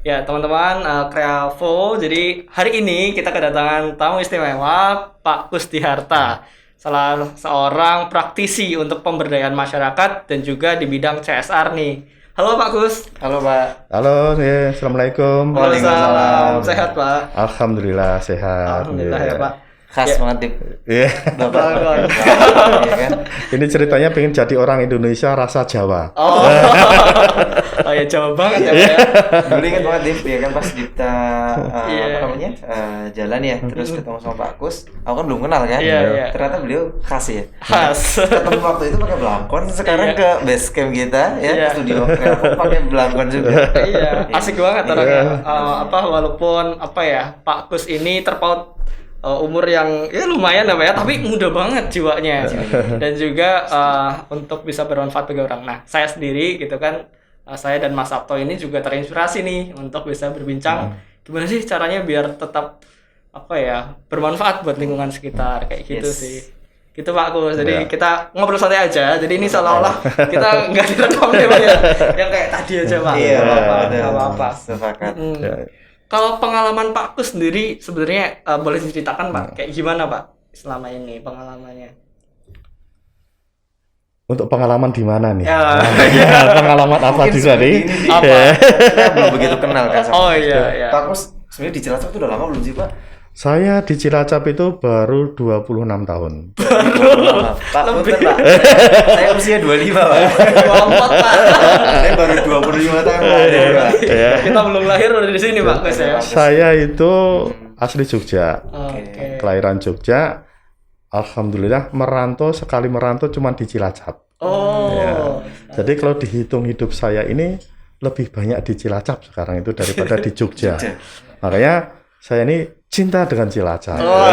Ya, teman-teman, Kreavo. Jadi, hari ini kita kedatangan tamu istimewa, Pak Kustiharta, salah seorang praktisi untuk pemberdayaan masyarakat dan juga di bidang CSR nih. Halo Pak Kus. Halo Pak. Halo, assalamualaikum. Waalaikumsalam. Sehat Pak? Alhamdulillah sehat. Alhamdulillah ya Pak. Khas Ya. banget Dip. Iya. Bapak. Iya kan? Ini ceritanya pengen jadi orang Indonesia rasa Jawa. Oh, oh ya jauh banget ya Pak ya. Dulu inget banget Dip, ya kan pas Dipta Iya. apa namanya? Jalan ya, terus ketemu sama Pak Kus. Aku kan belum kenal kan? Iya, iya. Ternyata beliau khas ya. Khas. Ketemu waktu itu pakai belangkon, sekarang Iya. ke base camp kita ya, Iya. ke studio Kreavo pakai belangkon juga. Iya, asik banget orangnya. Walaupun Pak Kus ini terpaut umur yang ya lumayan ya, tapi muda banget jiwanya. Dan juga untuk bisa bermanfaat bagi orang. Nah, saya sendiri gitu kan, saya dan Mas Sabto ini juga terinspirasi nih untuk bisa berbincang gimana sih caranya biar tetap bermanfaat buat lingkungan sekitar kayak gitu Yes. sih. Gitu Pak Kus. Jadi Ya. kita ngobrol santai aja. Jadi ini seolah-olah kita nggak direkam nih Pak ya. Yang kayak tadi aja Pak. Iya, Nggak apa-apa. Sepakat. Ya. Kalau pengalaman Pak Kus sendiri sebenarnya boleh diceritakan Pak, kayak gimana Pak selama ini pengalamannya? Untuk pengalaman di mana nih? Ya. Pengalaman apa Mungkin juga seperti nih? ini, Dip. Apa? Kita belum begitu kenal kan sama Oh Kus. iya iya. Pak Kus sebenarnya di Cilacap itu udah lama belum sih Pak? Saya di Cilacap itu baru 26 tahun. Pak, punten Pak. Saya usia 25 Pak. Lompat Pak. Saya baru 25 tahun Pak. Ya. Kita belum lahir udah di sini Pak Kus ya. Saya itu asli Jogja. Oke. Kelahiran Jogja. Alhamdulillah sekali merantau cuma di Cilacap. Oh. Ya. Jadi kalau dihitung hidup saya ini lebih banyak di Cilacap sekarang itu daripada di Jogja. Makanya saya ini cinta dengan Cilacap. Oh.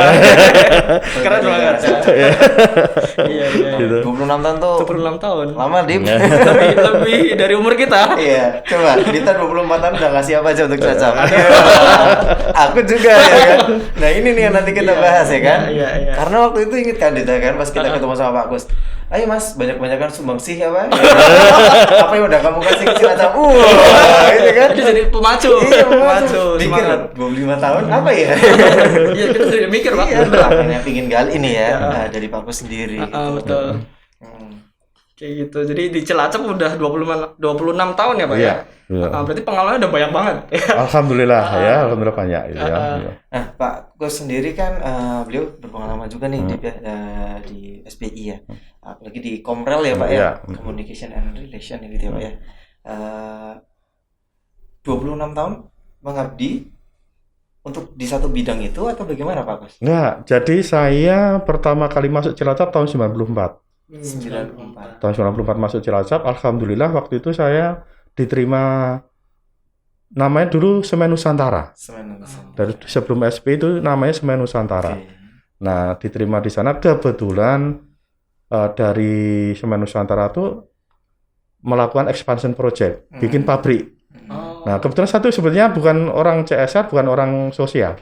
Keren banget. Iya iya. Gitu. 26 tahun tuh 26 tahun. lama Dim. Lebih dari umur kita. Iya, coba kita 24 tahun udah ngasih apa aja untuk Cilacap. Aku juga ya kan. Nah ini nih yang nanti kita bahas ya kan. Iya, iya. Karena waktu itu inget kan Dita kan pas kita ketemu sama Pak Gus. Ayo Mas, banyak-banyakan sumbangsi ya Pak. Apa yang udah kamu kasih ke Cilacap? Itu kan. Jadi jadi pemacu. Iya, Pemacu. Mikir Semangat. 25 tahun apa ya? Iya kita sudah mikir Pak. Iya, makanya pingin gali ini ya dari Pak Gus sendiri. Betul. Hmm. Kayak gitu. Jadi di Cilacap udah 26 tahun ya, Pak Iya, ya? iya. Berarti pengalamannya udah banyak banget. Alhamdulillah ya, alhamdulillah banyak gitu ya. Nah, Pak Gus sendiri kan beliau berpengalaman juga nih di SBI ya. Apalagi di Komrel ya, Pak ya. Iya. Communication and Relation gitu ya, Pak ya. 26 tahun mengabdi untuk di satu bidang itu atau bagaimana, Pak Gus? Nah, jadi saya pertama kali masuk Cilacap tahun 94. 94. Tahun 94 masuk Cilacap, alhamdulillah waktu itu saya diterima, namanya dulu Semen Nusantara. Dari sebelum SP itu namanya Semen Nusantara. Oke. Nah, diterima di sana kebetulan dari Semen Nusantara itu melakukan expansion project, bikin pabrik. Oh. Nah, kebetulan satu sebetulnya bukan orang CSR, bukan orang sosial.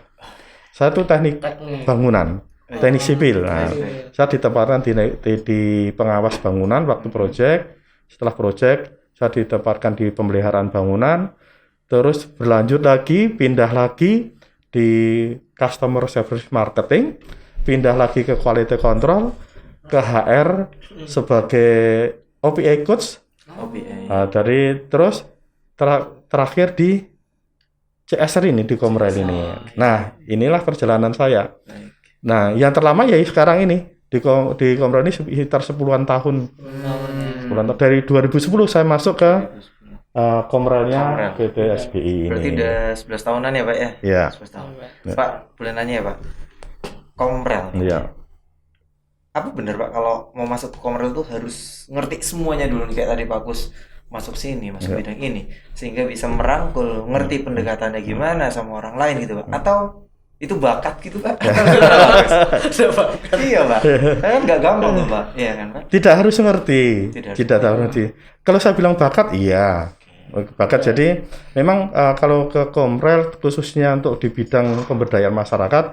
Saya tuh teknik bangunan, teknik sipil. Nah, saya ditempatkan di pengawas bangunan waktu project. Setelah project, saya ditempatkan di pemeliharaan bangunan. Terus berlanjut lagi, pindah lagi di customer service marketing, pindah lagi ke quality control, ke HR sebagai OPA coach. Nah, terus terakhir di CSR ini, di Komrel ini. Nah, inilah perjalanan saya. Nah, yang terlama ya sekarang ini di Komrel ini sekitar 10-an tahun. 10-an tahun. Dari 2010 saya masuk ke Komrelnya PT SBI ini. Berarti udah 11 tahunan ya, Pak ya? Iya. 11 tahun. Pak, boleh nanya ya, Pak? Komrel. Iya. Apa benar Pak kalau mau masuk ke Komrel tuh harus ngerti semuanya dulu nih, kayak tadi Pak Gus masuk sini, masuk bidang ini sehingga bisa merangkul, ngerti pendekatannya gimana sama orang lain gitu Pak? Atau itu bakat gitu Pak? Iya Pak. Kan nggak gampang tuh Pak. Iya kan Pak? Tidak harus ngerti. Tidak Harus ngerti. Kalau saya bilang bakat, iya. Bakat. Jadi memang kalau ke Komrel khususnya untuk di bidang pemberdayaan masyarakat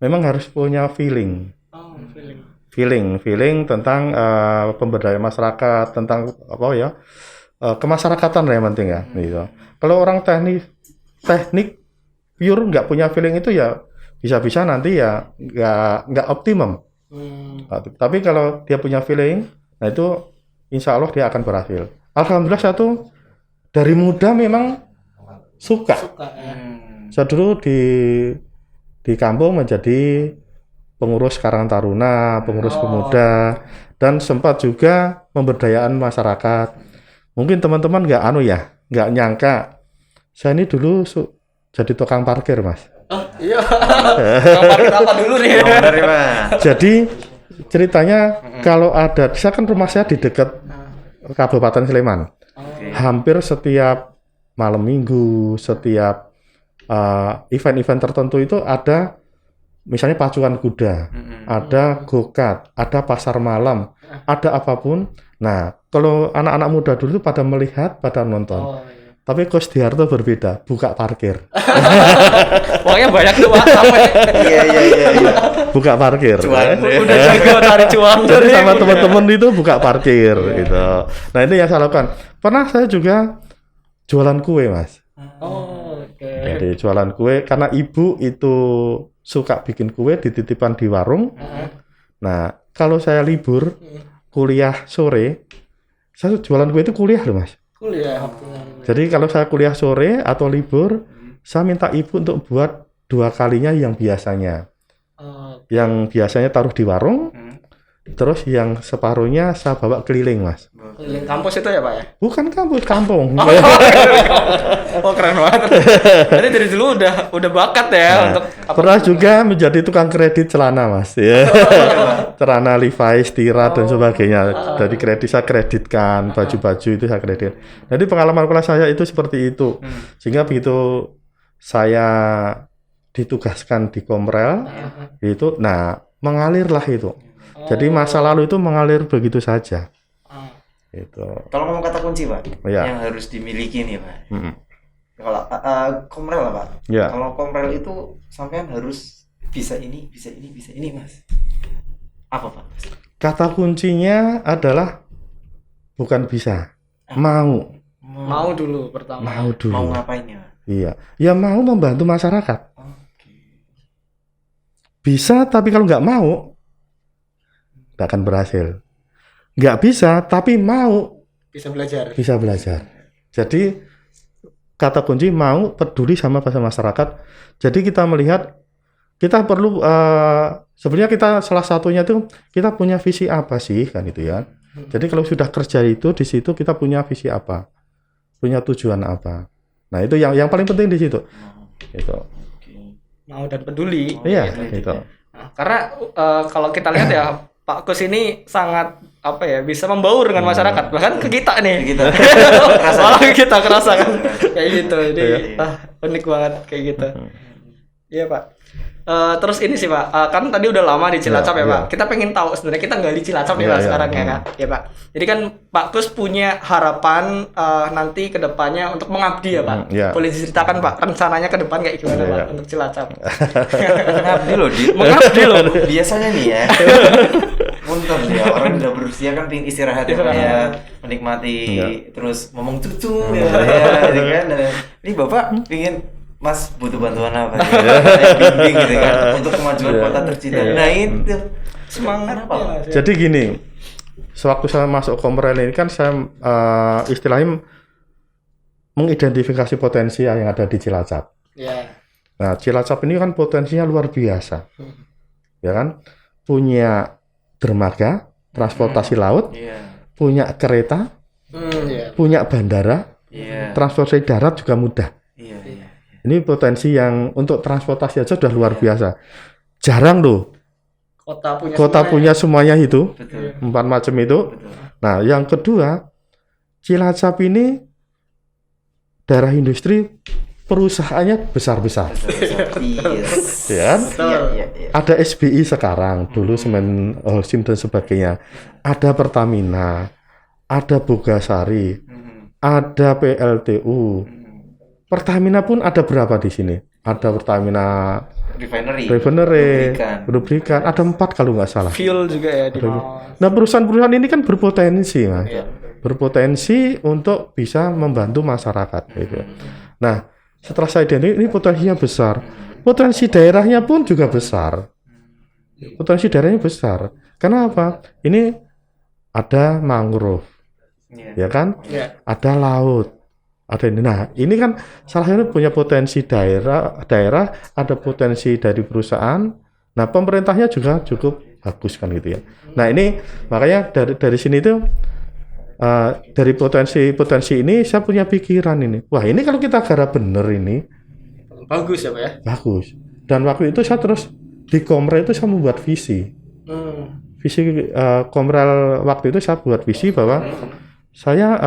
memang harus punya feeling tentang pemberdayaan masyarakat, tentang kemasyarakatan lah yang penting ya. Gitu. Kalau orang teknik pure nggak punya feeling itu ya bisa-bisa nanti ya nggak optimum. Tapi kalau dia punya feeling, nah itu insya Allah dia akan berhasil. Alhamdulillah saya tuh dari muda memang suka. Saya dulu di kampung menjadi pengurus Karang Taruna, pengurus pemuda, dan sempat juga pemberdayaan masyarakat. Mungkin teman-teman nggak nyangka saya ini dulu jadi tukang parkir, Mas. Oh iya. Tukang parkir apa dulu nih? Jadi ceritanya kalau saya kan rumah saya di dekat Kabupaten Sleman. Hampir setiap malam minggu, setiap event-event tertentu itu ada misalnya pacuan kuda, ada go-kart, ada pasar malam, ada apapun. Nah, kalau anak-anak muda dulu itu pada melihat, pada nonton. Tapi Coach Diarto berbeda, buka parkir. Uangnya banyak tuh Pak. Iya. Buka parkir. Cuan. Udah jago cari cuan. Jadi sama teman-teman itu buka parkir gitu. Nah, itu yang saya lakukan. Pernah saya juga jualan kue, Mas. Oke. Jadi jualan kue karena ibu itu suka bikin kue dititipkan di warung. Nah, kalau saya libur kuliah sore, saya jualan kue itu kuliah loh, Mas. Kuliah. Jadi kalau saya kuliah sore atau libur, saya minta ibu untuk buat 2 kalinya yang biasanya. Yang biasanya taruh di warung, terus yang separuhnya saya bawa keliling, Mas. Keliling kampus itu ya Pak ya? Bukan kampus, kampung. Oh keren banget. Jadi dari dulu udah bakat ya untuk Pernah juga menjadi tukang kredit celana, Mas. Ya. Celana Levi's, Tira dan sebagainya. Jadi saya kreditkan baju-baju itu saya kredit. Jadi pengalaman kelas saya itu seperti itu. Sehingga begitu saya ditugaskan di Komrel itu, nah mengalirlah itu. Jadi masa lalu itu mengalir begitu saja. Itu. Kalau ngomong kata kunci Pak, Ya. yang harus dimiliki nih Pak. Kalau Komrel lah Pak. Ya. Kalau Komrel itu sampean harus bisa ini Mas. Apa Pak? Kata kuncinya adalah bukan bisa, mau dulu pertama. mau dulu. Mau ngapain ya Pak? Iya, ya mau membantu masyarakat. Bisa, tapi kalau nggak mau, nggak akan berhasil. Nggak bisa, tapi mau, Bisa belajar. bisa belajar. Jadi kata kunci mau peduli sama masyarakat. Jadi kita melihat kita perlu sebenarnya kita salah satunya itu kita punya visi apa sih kan itu ya. Jadi kalau sudah kerja itu di situ kita punya visi apa, punya tujuan apa. Nah itu yang paling penting di situ. Gitu. Mau dan peduli. Iya gitu. Nah, karena kalau kita lihat ya Pak Kus ini sangat bisa membaur dengan masyarakat, bahkan ke kita nih. Malah kita kerasa kan kayak gitu. Jadi unik banget kayak gitu. Iya Pak. Terus ini sih Pak, kan tadi udah lama di Cilacap ya Pak. Kita pengen tahu sebenarnya kita nggak di Cilacap nih Pak sekarang ya Kak. Ya Pak. Jadi kan Pak Kus punya harapan nanti ke depannya untuk mengabdi ya Pak. Boleh diceritakan Pak rencananya ke depan kayak gimana Pak untuk Cilacap? Mengabdi loh. Biasanya nih ya. Punten ya, orang udah berusia kan pengen istirahat ya, menikmati terus ngomong cucu ya kan. Ini Bapak pengen Mas butuh bantuan apa nih? Bimbing gitu kan untuk kemajuan kota tercinta. Nah itu semangat apa? Jadi gini, sewaktu saya masuk Komrel ini kan saya istilahnya mengidentifikasi potensi yang ada di Cilacap. Nah Cilacap ini kan potensinya luar biasa, ya kan? Punya dermaga, transportasi laut, punya kereta, punya bandara, transportasi darat juga mudah. Ini potensi yang untuk transportasi aja sudah luar biasa. Jarang loh. Kota punya semuanya itu. Betul. 4 macam itu. Betul. Nah, yang kedua, Cilacap ini daerah industri perusahaannya besar-besar. Ya kan? Ada SBI sekarang, dulu Semen Holcim dan sebagainya. Ada Pertamina, ada Bogasari, ada PLTU. Pertamina pun ada berapa di sini? Ada Pertamina Refinery, Lubrikan, ada 4 kalau nggak salah. Fuel juga ya di Nah perusahaan-perusahaan ini kan berpotensi, Mas. berpotensi untuk bisa membantu masyarakat gitu. Nah, setelah saya identik, ini potensinya besar. Potensi daerahnya pun juga besar. Potensi daerahnya besar. Karena apa? Ini ada mangrove, ya kan? Ada laut, ada ini. Nah, ini kan salah satu punya potensi daerah, ada potensi dari perusahaan. Nah, pemerintahnya juga cukup bagus kan gitu ya. Nah, ini makanya dari sini tuh dari potensi ini saya punya pikiran ini. Wah, ini kalau kita garap bener ini Bagus ya Pak ya? bagus. Dan waktu itu saya terus di Komrel itu saya membuat visi. Visi Komrel waktu itu saya buat visi bahwa saya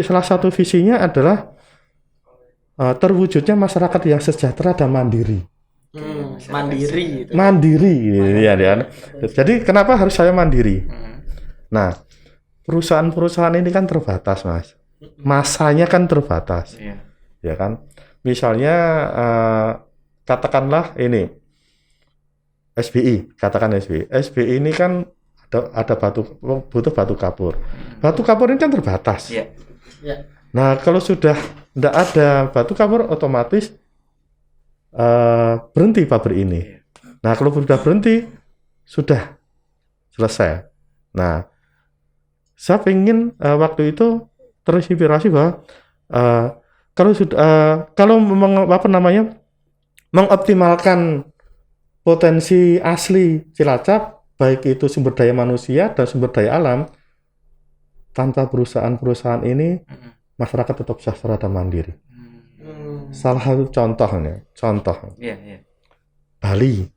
salah satu visinya adalah terwujudnya masyarakat yang sejahtera dan mandiri. Mandiri gitu. Mandiri ya. Jadi kenapa harus saya mandiri? Nah, perusahaan-perusahaan ini kan terbatas, Mas. Masanya kan terbatas. Ya kan? Misalnya katakanlah ini SBI, katakan SBI. SBI ini kan ada butuh batu kapur. Batu kapur ini kan terbatas. Nah, kalau sudah tidak ada batu kapur, otomatis berhenti pabrik ini. Nah, kalau sudah berhenti, sudah selesai. Nah, saya ingin waktu itu terinspirasi bahwa kalau mengoptimalkan potensi asli Cilacap, baik itu sumber daya manusia dan sumber daya alam, tanpa perusahaan-perusahaan ini, masyarakat tetap sejahtera dan mandiri. Salah satu contohnya, Bali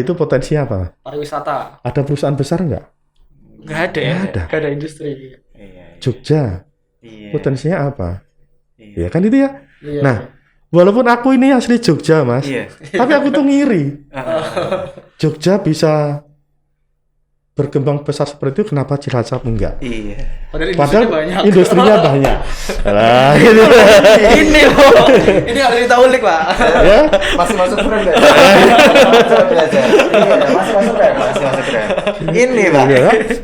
itu potensinya apa? Pariwisata. Ada perusahaan besar nggak? Nggak ada ya? Nggak ada industri. Jogja, potensinya apa? Ya kan itu ya? Nah, walaupun aku ini asli Jogja, Mas, tapi aku tuh ngiri. Jogja bisa berkembang besar seperti itu, kenapa Cilacap enggak? Padahal industrinya banyak. Nah, ini loh. Ini harus ditahulik, Pak. Ya? Masih masuk keren nggak? Masih masuk keren. Ini Pak.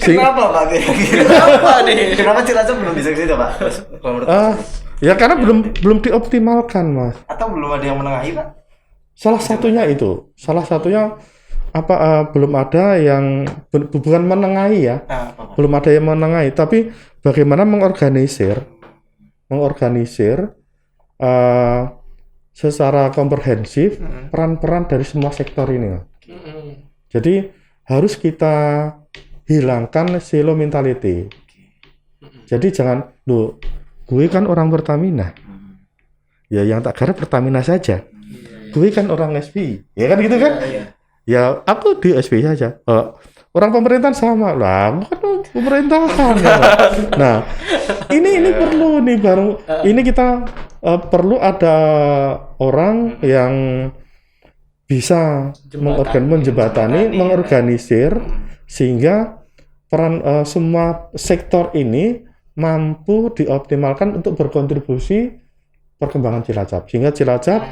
Kenapa Pak? Kenapa nih? Kenapa Cilacap belum bisa ke situ Pak? Kalau menurut ya karena belum dioptimalkan, Mas. atau belum ada yang menengahi Pak? Salah satunya belum ada yang bukan menengahi ya. Belum ada yang menengahi, tapi bagaimana mengorganisir secara komprehensif peran-peran dari semua sektor ini. Jadi harus kita hilangkan silo mentality. Jadi jangan, gue kan orang Pertamina. Ya yang tak garap Pertamina saja. Gue kan orang SBI. Ya kan gitu kan? Ya aku di SBI saja. Orang pemerintahan sama lah, bukan pemerintahan. Nah, ini perlu nih baru. Ini kita perlu ada orang yang bisa menjembatani, mengorganisir sehingga peran semua sektor ini mampu dioptimalkan untuk berkontribusi perkembangan Cilacap sehingga Cilacap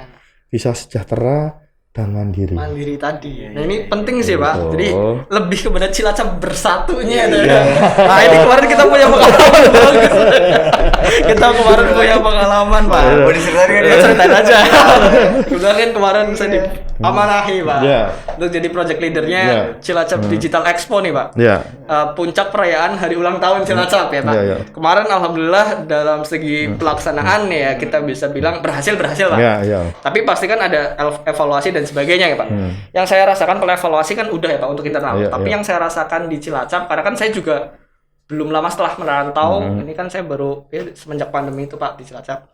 bisa sejahtera dan mandiri. Mandiri tadi. Nah ini penting sih Pak. Jadi lebih kepada Cilacap bersatunya. Nah ini kemarin kita punya pengalaman bagus. Kita kemarin punya pengalaman Pak. Mau diceritain Ceritain aja. Kebetulan kan kemarin saya diamanahi Pak. Untuk jadi project leadernya Cilacap Digital Expo nih Pak. Puncak perayaan hari ulang tahun Cilacap ya Pak. Kemarin alhamdulillah dalam segi pelaksanaan ya kita bisa bilang berhasil Pak. Tapi pasti kan ada evaluasi dan sebagainya ya Pak. Yang saya rasakan kalau evaluasi kan udah ya Pak untuk internal. Tapi yang saya rasakan di Cilacap karena kan saya juga belum lama setelah merantau, ini kan saya baru semenjak pandemi itu Pak di Cilacap.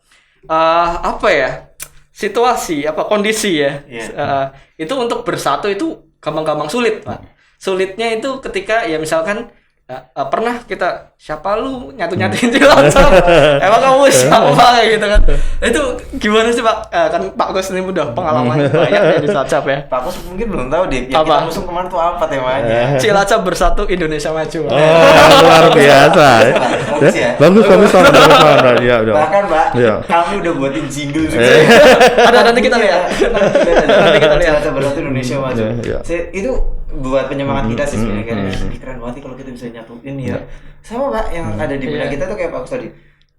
Situasi kondisi ya. Itu untuk bersatu itu gampang-gampang sulit Pak. Sulitnya itu ketika ya misalkan pernah kita siapa lu nyatu-nyatuin Cilacap. Emang kamu siapa gitu kan. Itu gimana sih Pak? Kan Pak Gus ini udah pengalaman banyak ya di Cilacap ya. Pak Gus mungkin belum tahu deh. Yang kita musuh kemarin tuh apa temanya? Cilacap bersatu Indonesia maju. Luar biasa. Bagus. Ya, bahkan Pak, kami udah buatin jingle juga. Nanti kita lihat. Cilacap bersatu Indonesia maju. Itu buat penyemangat kita sih sebenarnya kan. Keren banget nih kalau kita bisa nyatuin ya. Sama Pak yang ada di benak kita tuh kayak Pak Agus tadi.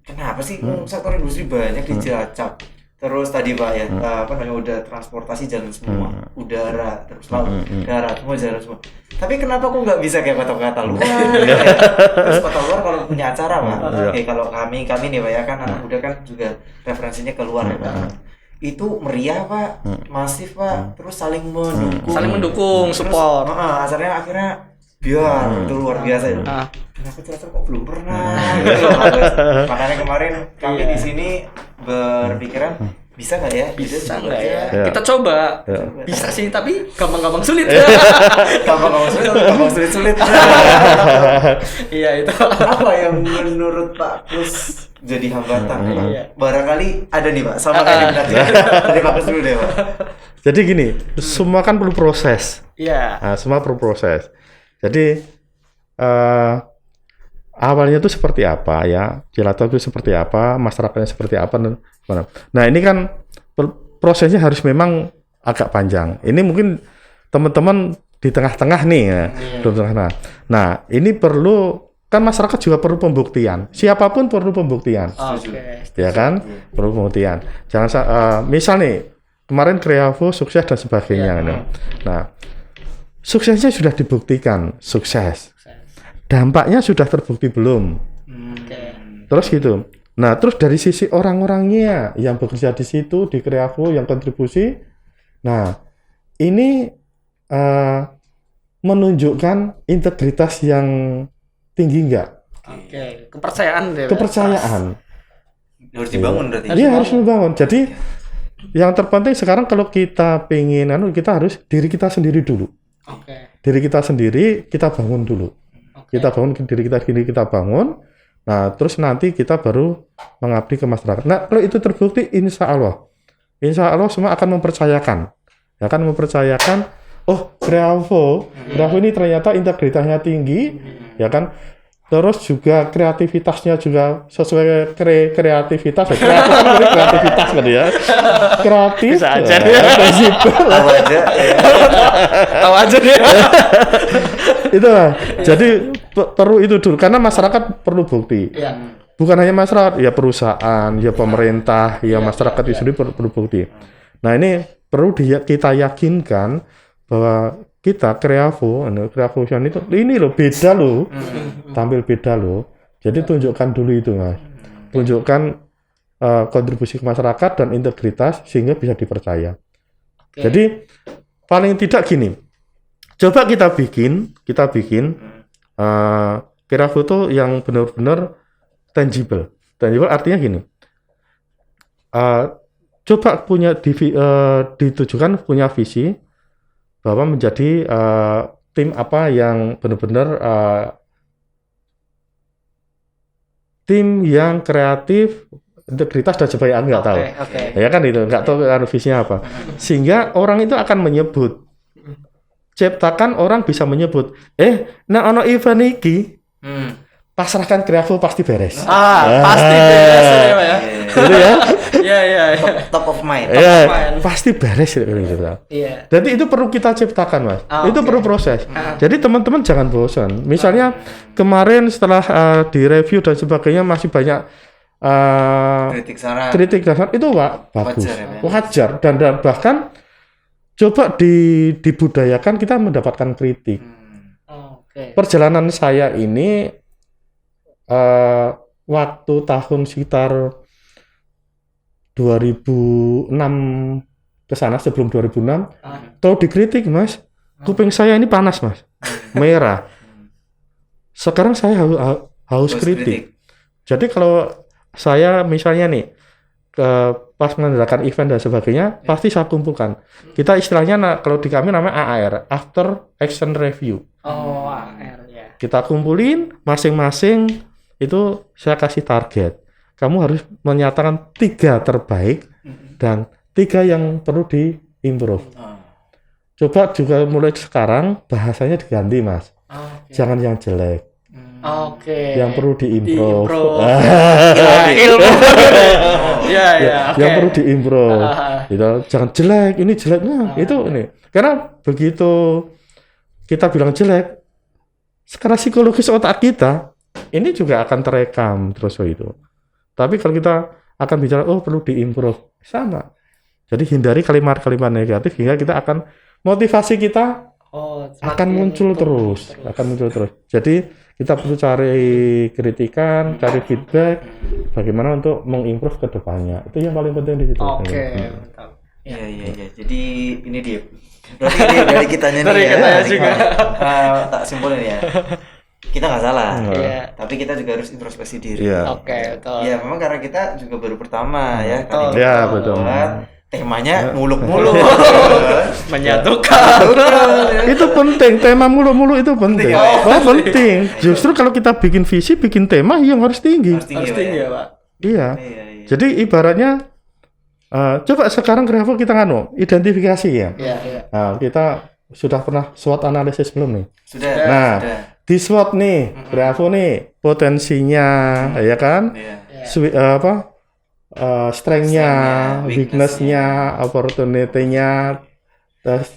Kenapa sih sektor industri banyak dijajah? Terus tadi Pak ya, udah transportasi jalan semua, udara, terus laut, darat, semua jalan semua. Tapi kenapa kok nggak bisa kayak kota-kota luar? Terus kota luar kalau punya acara Pak, kayak kalau kami nih Pak ya kan anak muda kan juga referensinya keluar ya Pak. Itu meriah Pak, masif Pak, terus saling mendukung, support. Asalnya akhirnya biar itu luar biasa ya. Kenapa teater kok belum pernah? Gitu loh, makanya kemarin kami di sini berpikiran bisa nggak ya? Bisa nggak ya? Kita coba. Bisa sih, tapi gampang-gampang sulit. gampang sulit. Iya itu. Apa yang menurut Pak Kus jadi hambatan? Barangkali ada nih Pak, sama kayak di dari Pak Kus dulu deh Pak. Jadi gini, semua kan perlu proses. Iya. Nah, semua perlu proses. Jadi awalnya itu seperti apa ya, Cilacap itu seperti apa, masyarakatnya seperti apa. Nah ini kan prosesnya harus memang agak panjang. Ini mungkin teman-teman di tengah-tengah nih ya, Nah ini perlu, kan masyarakat juga perlu pembuktian. Siapapun perlu pembuktian, ya kan, perlu pembuktian. Jangan misal nih kemarin Kreavo sukses dan sebagainya. Nah suksesnya sudah dibuktikan, sukses. Dampaknya sudah terbukti belum? Terus gitu. Nah, terus dari sisi orang-orangnya yang bekerja di situ, di Kreavo, yang kontribusi, nah, ini menunjukkan integritas yang tinggi enggak? Kepercayaan deh. Kepercayaan. Harus dibangun berarti. Iya, harus dibangun. Jadi, yang terpenting sekarang kalau kita pengen, kita harus diri kita sendiri dulu. Diri kita sendiri, kita bangun dulu. Kita bangun diri kita bangun. Nah, terus nanti kita baru mengabdi ke masyarakat. Nah, kalau itu terbukti, insya Allah semua akan mempercayakan. Oh, Kreavo ini ternyata integritasnya tinggi, ya kan? Terus juga kreativitasnya juga sesuai kreativitas kan ya. Kreatif. Bisa aja Tahu aja deh. Itulah. Jadi perlu itu dulu karena masyarakat perlu bukti. Bukan hanya masyarakat, ya perusahaan, ya pemerintah, ya masyarakat itu sendiri perlu bukti. Nah, ini perlu kita yakinkan bahwa kita Kreavo itu ini loh beda loh, tampil beda loh. Jadi tunjukkan dulu itu Mas, tunjukkan kontribusi ke masyarakat dan integritas sehingga bisa dipercaya. Jadi paling tidak gini, coba kita bikin Kreavo itu yang benar-benar tangible. Tangible artinya gini, coba ditujukan punya visi bahwa menjadi tim apa yang benar-benar tim yang kreatif, integritas dan sebagainya, nggak tahu. Ya kan itu, nggak tahu visinya apa. Sehingga orang itu akan menyebut, ciptakan orang bisa menyebut, nah ono event iki, pasrahkan Kreavo pasti beres. Pasti beres ya. Gitu ya. Iya. Top of mind. Pasti beres gitu. Iya. Jadi itu perlu kita ciptakan, Mas. Itu perlu proses. Jadi teman-teman jangan bosan. Misalnya kemarin setelah direview dan sebagainya masih banyak kritik saran itu bagus. Wajar dan bahkan coba dibudayakan kita mendapatkan kritik. Perjalanan saya ini waktu tahun sekitar 2006 ke sana, sebelum 2006 tahu dikritik Mas, kuping saya ini panas Mas, merah. Sekarang saya haus kritik. Jadi kalau saya misalnya nih pas mengadakan event dan sebagainya, pasti saya kumpulkan. Kita istilahnya kalau di kami namanya AAR, After Action Review. AAR ya. Kita kumpulin masing-masing, itu saya kasih target. Kamu harus menyatakan 3 terbaik dan 3 yang perlu diimprove. Coba juga mulai sekarang bahasanya diganti Mas. Jangan yang jelek. Yang perlu diimprove. Ilmu. Yang perlu diimprove. Gitu. Jangan jelek, ini jelek. Nah, itu ini. Karena begitu kita bilang jelek, secara psikologis otak kita ini juga akan terekam terus itu. Tapi kalau kita akan bicara, oh perlu diimprove, sama. Jadi hindari kalimat-kalimat negatif hingga kita akan motivasi kita akan muncul terus. Jadi kita perlu cari kritikan, cari feedback, bagaimana untuk mengimprove ke depannya. Itu yang paling penting di situ. Oke. Iya. Jadi ini dia. Berarti ini dari kitanya nih Dari ya. kitanya juga. Tak simpulin ya. Kita nggak salah. Iya. Tapi kita juga harus introspeksi diri. Iya. Oke, betul. Iya, memang karena kita juga baru pertama ya. Betul. Iya, betul. Temanya muluk-muluk. Menyatukan. Itu penting, tema mulu-mulu itu penting. Penting. Justru kalau kita bikin visi, bikin tema yang harus tinggi. Harus tinggi ya, Pak. Iya. Iya. Jadi ibaratnya coba sekarang Grafo kita identifikasi ya. Iya. Nah, kita sudah pernah SWOT analisis belum nih? Sudah. Nah, di SWOT nih, Grafo nih potensinya, ya kan? Iya. Strength-nya, weakness-nya, opportunity-nya, terus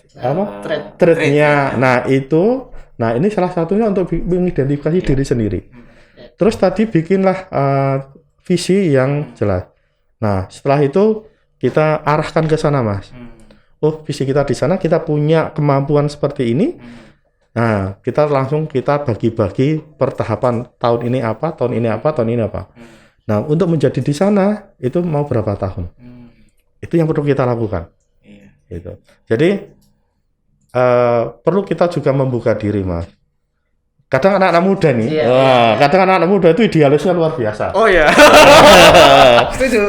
threat-nya. Nah, ini salah satunya untuk mengidentifikasi diri sendiri. Terus tadi bikinlah visi yang jelas. Nah, setelah itu kita arahkan ke sana, Mas. Oh, visi kita di sana, kita punya kemampuan seperti ini. Nah, kita bagi-bagi per tahapan tahun ini apa. Nah, untuk menjadi di sana itu mau berapa tahun? Itu yang perlu kita lakukan. Gitu. Jadi perlu kita juga membuka diri, Mas. Kadang anak-anak muda nih, kadang anak-anak muda itu idealisnya luar biasa. Oh ya. Setuju.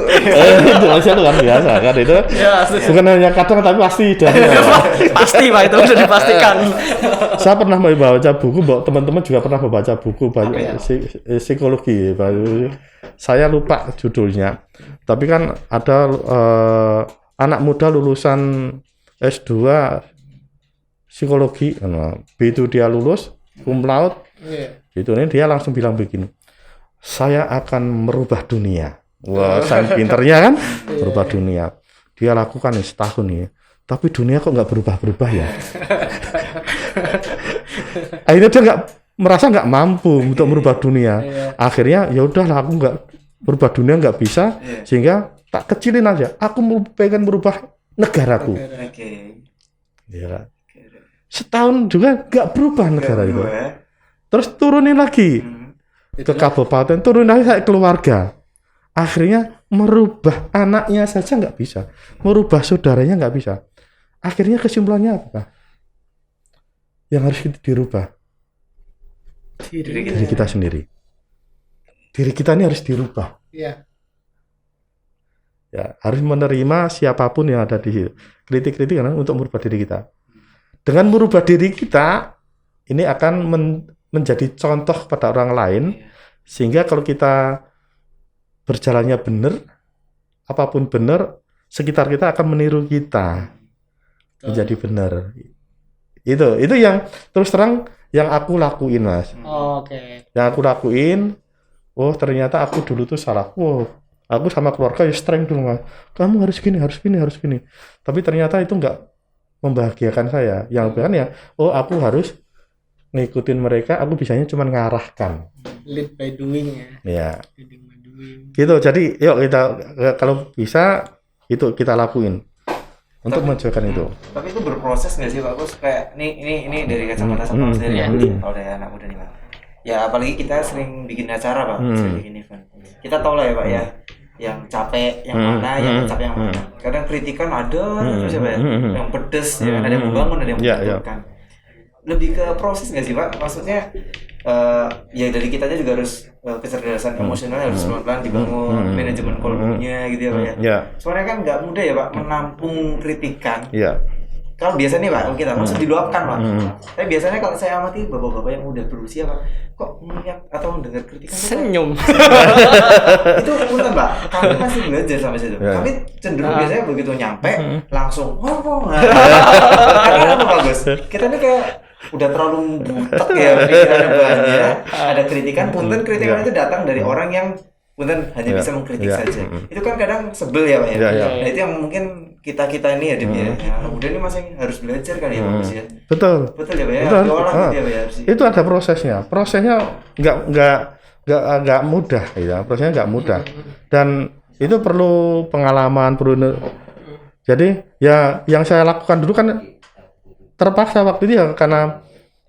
Idealisnya luar biasa kan itu. Ya, setuju. Bukan hanya kadang tapi pasti Pasti, Pak, itu sudah dipastikan. Saya pernah membaca buku, teman-teman juga pernah membaca buku psikologi. Saya lupa judulnya. Tapi kan ada anak muda lulusan S2 psikologi, begitu dia lulus cum laude, itu nih dia langsung bilang begini, saya akan merubah dunia. Wah, sang pinternya kan, merubah dunia. Dia lakukan setahun nih, tapi dunia kok nggak berubah-berubah ya. Akhirnya dia merasa nggak mampu untuk merubah dunia. Akhirnya ya udahlah, aku nggak berubah dunia, nggak bisa, sehingga tak kecilin aja. Aku pengen merubah negaraku. Ya. Setahun juga nggak berubah negara itu. Terus turunin lagi ke kabupaten, turunin lagi kayak keluarga. Akhirnya merubah anaknya saja nggak bisa, merubah saudaranya nggak bisa. Akhirnya kesimpulannya apa? Yang harus dirubah diri kita sendiri. Diri kita ini harus dirubah. Iya. Ya, harus menerima siapapun yang ada di situ. Kritik-kritik kan untuk merubah diri kita. Dengan merubah diri kita, ini akan menjadi contoh pada orang lain, sehingga kalau kita berjalannya benar, apapun benar, sekitar kita akan meniru kita menjadi benar. Itu yang terus terang yang aku lakuin, Mas. Oke. Yang aku lakuin, oh ternyata aku dulu tuh salah. Aku sama keluarga ya strength dulu, Mas. Kamu harus gini. Tapi ternyata itu enggak membahagiakan saya. Yang bahkan ya, aku harus ngikutin mereka, aku bisanya cuma ngarahkan. Lead by doing ya. Ya. Leading by doing. Gitu. Jadi, yuk kita kalau bisa itu kita lakuin untuk menjaga itu. Tapi itu berproses nggak sih Pak Gus? Kayak ini dari kacamata sama sendiri ya. Kalau dari anak muda nih Pak. Ya apalagi kita sering bikin acara Pak, sering bikin event. Kita tahu lah ya Pak ya, yang capek yang mana, yang capek yang mana. Kadang kritikan ada, terus apa ya, yang pedes, ya, ada yang membangun, ada yang menjatuhkan. Lebih ke proses nggak sih Pak? Maksudnya ya dari kitanya juga harus kecerdasan emosional harus pelan-pelan dibangun, manajemen kolomnya gitu ya Pak ya. Soalnya kan nggak mudah ya Pak menampung kritikan. Kalau biasanya Pak, kalau kita langsung diluapkan Pak. Tapi biasanya kalau saya amati bapak-bapak yang udah berusia Pak, kok melihat atau mendengar kritikan senyum. Itu punten Pak, kami masih belajar sampai situ. Kami cenderung biasanya begitu nyampe langsung ngomong. Karena apa Pak Gus? Kita nih kayak udah terlalu butek ya pikirannya banyak. Ada kritikan, punten kritikan itu datang dari orang yang punten hanya bisa mengkritik saja. Itu kan kadang sebel ya Pak ya. Nah itu yang mungkin kita ini ya Dim ya. Anak muda ini masih harus belajar kali ya Bagus ya. Betul. Betul ya Pak ya. Betul. Diolah gitu ya Pak ya. Itu ada prosesnya. Prosesnya nggak mudah ya. Prosesnya nggak mudah. Dan itu perlu pengalaman, jadi ya yang saya lakukan dulu kan terpaksa waktu itu ya, karena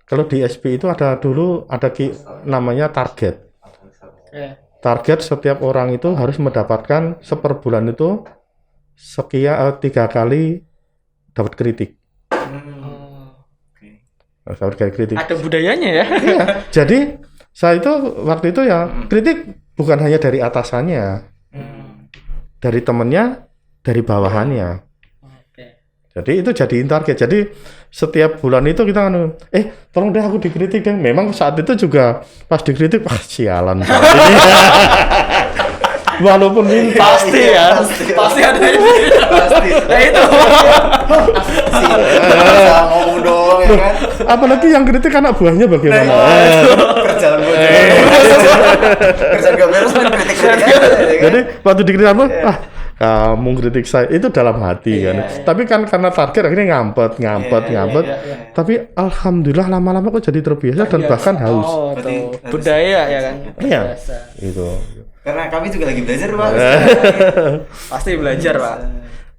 kalau di SP itu dulu ada namanya target. Target setiap orang itu harus mendapatkan seper bulan itu sekian 3 kali dapat kritik. Dapat kritik. Ada budayanya ya. Iya. Jadi saya itu waktu itu ya kritik bukan hanya dari atasannya, dari temennya, dari bawahannya. Jadi itu jadiin target. Jadi setiap bulan itu kita tolong deh aku dikritik deh. Memang saat itu juga pas dikritik, wah sialan. Walaupun ini Pasti ya. Pasti ada ini. Pasti. Nah itu. Ngomong doang ya kan. apalagi yang kritik anak buahnya bagaimana? Kerjaan gue. Kerjaan gak beres kan kritik aja. Jadi waktu dikritik kamu kritik saya itu dalam hati kan. Tapi kan karena target akhirnya ngampet. Tapi alhamdulillah lama-lama kok jadi terbiasa dan bahkan haus. Oh, tuh. Budaya ya kan. Iya. Itu. Karena kami juga lagi belajar Pak. Pasti belajar Pak.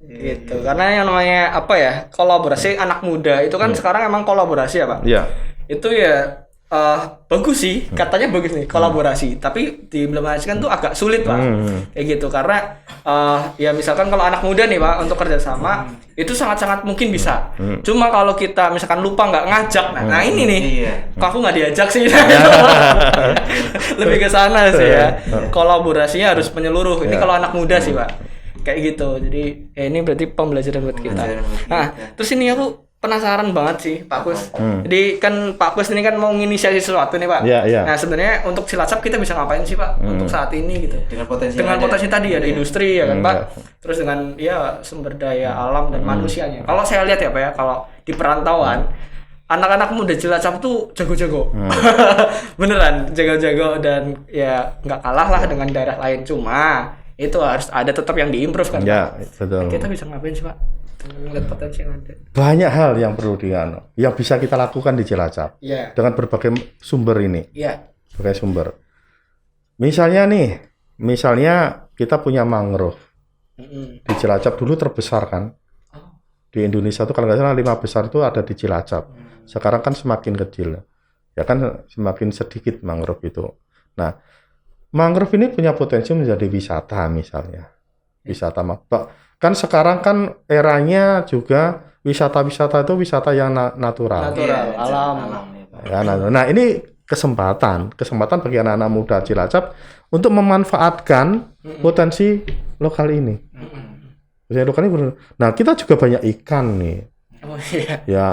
Gitu. Karena yang namanya kolaborasi anak muda itu kan sekarang emang kolaborasi ya Pak. Iya. Itu ya bagus sih, katanya bagus nih kolaborasi, tapi diimplementasikan tuh agak sulit Pak. Kayak gitu karena ya misalkan kalau anak muda nih Pak untuk kerjasama itu sangat-sangat mungkin bisa. Cuma kalau kita misalkan lupa nggak ngajak, nah ini nih, kok aku nggak diajak sih? Lebih ke sana sih ya. Kolaborasinya harus menyeluruh. Ini kalau anak muda sih Pak, kayak gitu. Jadi ini berarti pembelajaran buat kita. Nah, terus ini aku penasaran banget sih Pak Kus. Jadi kan Pak Kus ini kan mau menginisiasi sesuatu nih Pak. Iya. Nah sebenarnya untuk Cilacap kita bisa ngapain sih Pak untuk saat ini gitu? Dengan potensi tadi ada industri ya kan Pak. Terus dengan ya sumber daya alam dan manusianya. Kalau saya lihat ya Pak ya, kalau di perantauan anak-anak muda Cilacap tuh jago-jago. Beneran jago-jago dan ya nggak kalah lah dengan daerah lain. Cuma itu harus ada tetap yang diimprove kan Ya, Pak. betul. Kita bisa ngapain sih Pak? Melihat potensi yang ada. Banyak hal yang perlu yang bisa kita lakukan di Cilacap dengan berbagai sumber ini. Berbagai sumber. Misalnya kita punya mangrove. Di Cilacap dulu terbesar kan. Di Indonesia itu kalau nggak salah 5 besar itu ada di Cilacap. Sekarang kan semakin kecil. Ya kan semakin sedikit mangrove itu. Nah, mangrove ini punya potensi menjadi wisata misalnya. Wisata kan sekarang kan eranya juga wisata-wisata itu wisata yang natural. Alam. Ya, nah ini kesempatan bagi anak-anak muda Cilacap untuk memanfaatkan potensi lokal ini. Nah, kita juga banyak ikan nih. Oh iya. Ya.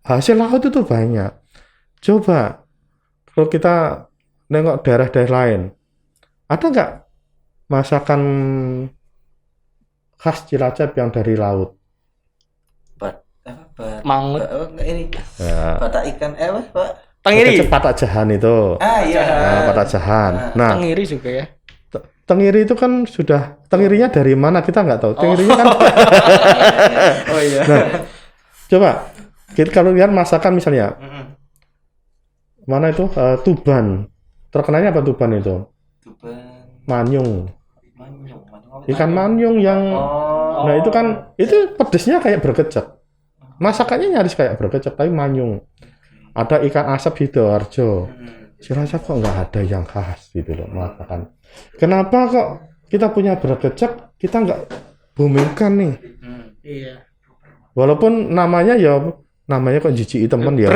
Hasil laut itu banyak. Coba kalau kita nengok daerah-daerah lain, ada nggak masakan khas Cilacap yang dari laut? Mangut. Ini. Batak ikan Pak? Tengiri. Patak Jahan itu. Iya. Patak Jahan. Nah, Tengiri juga ya. Tengiri itu kan sudah, tengirinya dari mana kita nggak tahu. Tengirinya kan. Oh iya. Nah, coba kita kalau lihat masakan misalnya, mana itu Tuban. Terkenalnya apa Tuban itu? Manyung. Ikan manyung yang, nah itu kan, itu pedesnya kayak berkecap. Masakannya nyaris kayak berkecap, tapi manyung. Ada ikan asap Sidoarjo. Cilacap kok nggak ada yang khas gitu loh masakan. Kenapa kok kita punya berkecap, kita nggak boomingkan nih? Iya. Walaupun namanya kok jijik temen ya.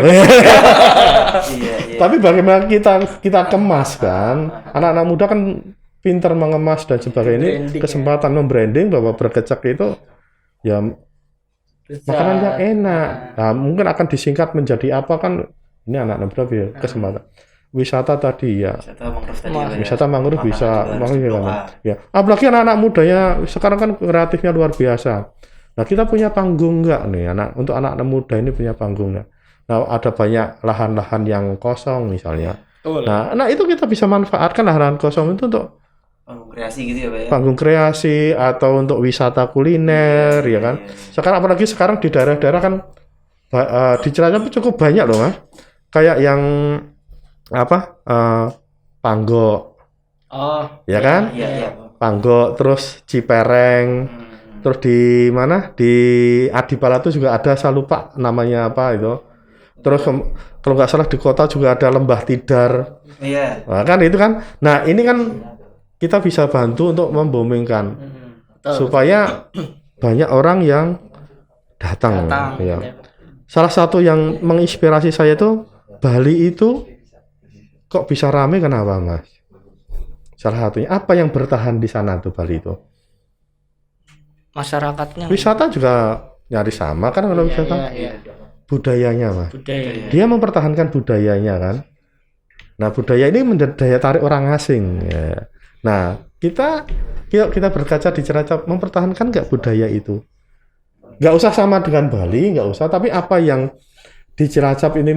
Tapi bagaimana kita kemas kan? Anak-anak muda kan pintar mengemas dan sebagainya. Ini kesempatan membranding bahwa berkecak itu ya makanan yang enak. Nah, mungkin akan disingkat menjadi apa kan? Ini anak-anak muda ya kesempatan. Wisata tadi ya. Wisata mangrove bisa. Ya. Apalagi anak-anak mudanya sekarang kan kreatifnya luar biasa. Nah, kita punya panggung nggak nih untuk anak-anak muda ini punya panggung nggak? Nah, ada banyak lahan-lahan yang kosong misalnya. Nah, itu kita bisa manfaatkan lahan kosong itu untuk panggung kreasi gitu ya Pak ya. Panggung kreasi atau untuk wisata kuliner ya kan. Sekarang apalagi sekarang di daerah-daerah kan di Cilacap cukup banyak loh Mas. Kayak yang apa? Panggok. Oh, Ya kan? Iya. Panggok terus Cipereng. Terus di mana? Di Adipala itu juga ada, saya lupa namanya apa itu. Terus kalau nggak salah di kota juga ada Lembah Tidar. Iya. Nah, kan itu kan. Nah, ini kan kita bisa bantu untuk memboomingkan supaya banyak orang yang datang. Ya. Salah satu yang menginspirasi saya itu Bali itu kok bisa rame kenapa, Mas? Salah satunya apa yang bertahan di sana tuh Bali itu? Masyarakatnya. Wisata juga nyaris sama kan kalau wisata. Iya. Budayanya, Mas. Budaya. Dia mempertahankan budayanya kan. Nah, budaya ini menjadi daya tarik orang asing. Ya. Nah, yuk kita berkaca di Cilacap, mempertahankan nggak budaya itu? Nggak usah sama dengan Bali, nggak usah. Tapi apa yang di Cilacap ini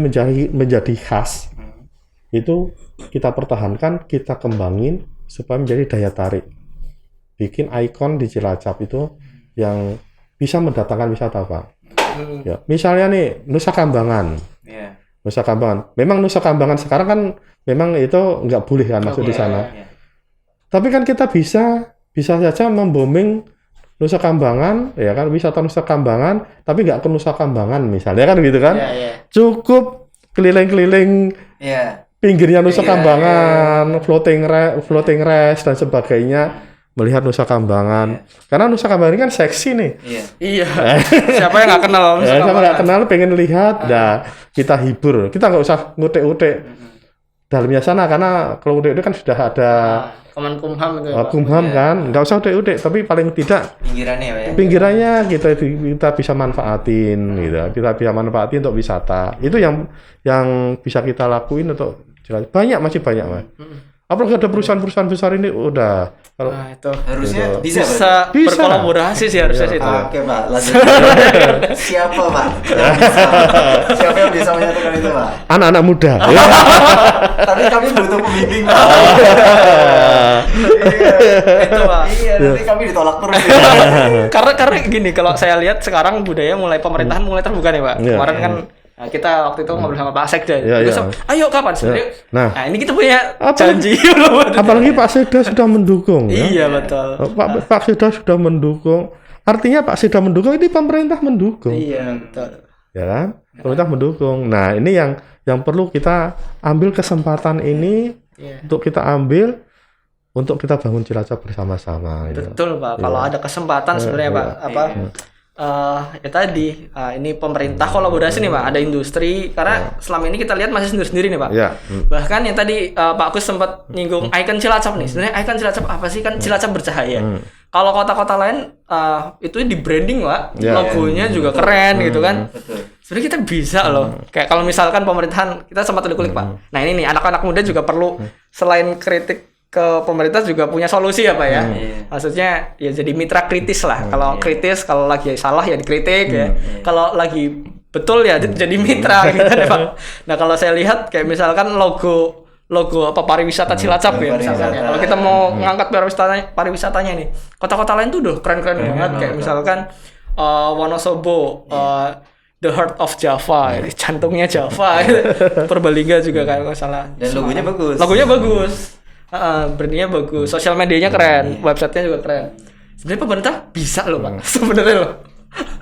menjadi khas, itu kita pertahankan, kita kembangin supaya menjadi daya tarik. Bikin ikon di Cilacap itu yang bisa mendatangkan wisata, Pak. Ya, misalnya nih Nusa Kambangan. Iya. Nusa Kambangan. Memang Nusa Kambangan sekarang kan memang itu nggak boleh kan masuk di sana. Iya. Tapi kan kita bisa saja membooming Nusa Kambangan, ya kan, wisata Nusa Kambangan, tapi nggak ke Nusa Kambangan misalnya kan gitu kan. Iya. Cukup keliling-keliling Iya. pinggirnya Nusa Iya, Kambangan, floating rest dan sebagainya, melihat Nusa Kambangan. Karena Nusa Kambangan ini kan seksi nih. Iya. Siapa yang nggak kenal Om? Ya, siapa nggak kenal pengen lihat, dah kita hibur. Kita nggak usah ngutek-utek dalamnya sana, karena kalau utek-utek kan sudah ada Kemenkumham itu. Kumham kan, nggak usah utek-utek, tapi paling tidak Pinggirannya Pak ya. pinggirannya kita bisa manfaatin gitu. Kita bisa manfaatin untuk wisata. Itu yang bisa kita lakuin untuk banyak, masih banyak, Mas. Apalagi ada perusahaan-perusahaan besar ini udah kalau Nah, itu Harusnya bisa. bisa berkolaborasi sih harusnya sih itu. Oke Pak, lanjut. Siapa Pak? Siapa yang bisa menyatukan itu Pak? anak-anak muda. Tapi kami butuh pembimbing Pak. Itu Pak. Iya, nanti kami ditolak terus. Karena gini, kalau saya lihat sekarang budaya pemerintahan mulai terbuka nih Pak. Iya. Kemarin kan kita waktu itu ngobrol sama Pak Sekda. Iya, Terus, iya. ayo kapan sebenarnya? Nah. Ini kita punya Apalagi- janji. Apalagi Pak Sekda sudah mendukung. Ya. Iya betul. Pak Sekda sudah mendukung. Artinya Pak Sekda mendukung, ini pemerintah mendukung. Iya betul. Ya kan? Pemerintah mendukung. Nah, ini yang perlu kita ambil kesempatan ini Iya. untuk kita ambil untuk kita bangun Cilacap bersama-sama. gitu. Betul Pak. Kalau ada kesempatan sebenarnya Pak, ya tadi ini pemerintah kolaborasi nih Pak, ada industri karena selama ini kita lihat masih sendiri-sendiri nih Pak. Ya. Bahkan yang tadi Pak Kus sempat nyinggung ikon Cilacap nih. Sebenarnya ikon Cilacap apa sih? Kan Cilacap bercahaya. Kalau kota-kota lain itu di branding Pak, Ya. logonya juga keren gitu kan. Betul. Sebenarnya kita bisa loh. Kayak kalau misalkan pemerintahan kita sempat kulik Pak. Nah ini nih anak-anak muda juga perlu selain kritik ke pemerintah juga punya solusi ya Pak ya. Maksudnya ya jadi mitra kritis lah. Kalau kritis, kalau lagi salah ya dikritik ya. Kalau lagi betul ya jadi mitra gitu ya Pak. Nah kalau saya lihat kayak misalkan logo apa pariwisata Cilacap ya misalkan ya. Kalau kita mau ngangkat pariwisatanya nih, kota-kota lain tuh udah keren-keren banget kayak misalkan Wonosobo, The Heart of Java, jantungnya Java, Purbalingga juga kan nggak salah. Dan logonya bagus. Logonya bagus, brandingnya bagus, sosial medianya keren, websitenya juga keren. Sebenarnya pemerintah bisa loh Pak, sebenarnya loh.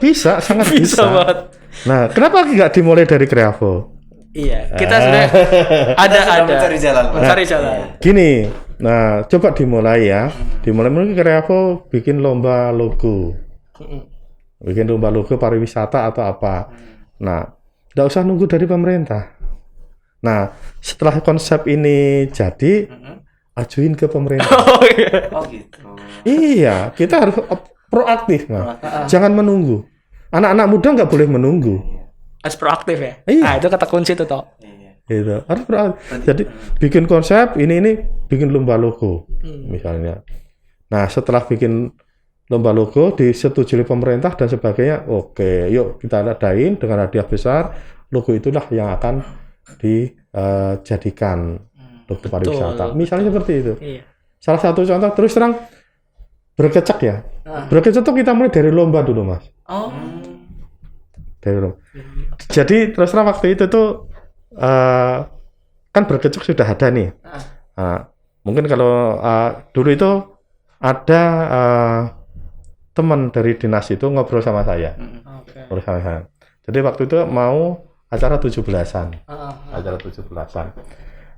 Bisa, sangat Bisa bisa. banget. Nah, kenapa nggak dimulai dari Kreavo? Iya, kita sudah ada mencari jalan, Pak. mencari jalan. Gini, nah coba dimulai ya. Dimulai mungkin Kreavo bikin lomba logo. Bikin lomba logo pariwisata atau apa. Nah, nggak usah nunggu dari pemerintah. Nah, setelah konsep ini jadi, ajuin ke pemerintah. Oh iya. Oh gitu. Iya, kita harus proaktif, Mas. Jangan menunggu. Anak-anak muda nggak boleh menunggu. Harus proaktif ya. Iya. Nah, itu kata kunci tuh toh. Gitu. Harus proaktif. Jadi bikin konsep ini bikin lomba logo misalnya. Nah, setelah bikin lomba logo disetujui oleh pemerintah dan sebagainya, oke, yuk kita adain dengan hadiah besar. Logo itulah yang akan dijadikan logo pariwisata. Misalnya seperti itu. Iya. salah satu contoh terus terang berkecak ya. Berkecak tuh kita mulai dari lomba dulu Mas. Oh. Dari lomba. Jadi terus terang waktu itu tuh kan berkecak sudah ada nih. Mungkin kalau dulu itu ada teman dari dinas itu ngobrol sama saya. Ngobrol sama saya. Jadi waktu itu mau acara 17-an. Acara 17-an.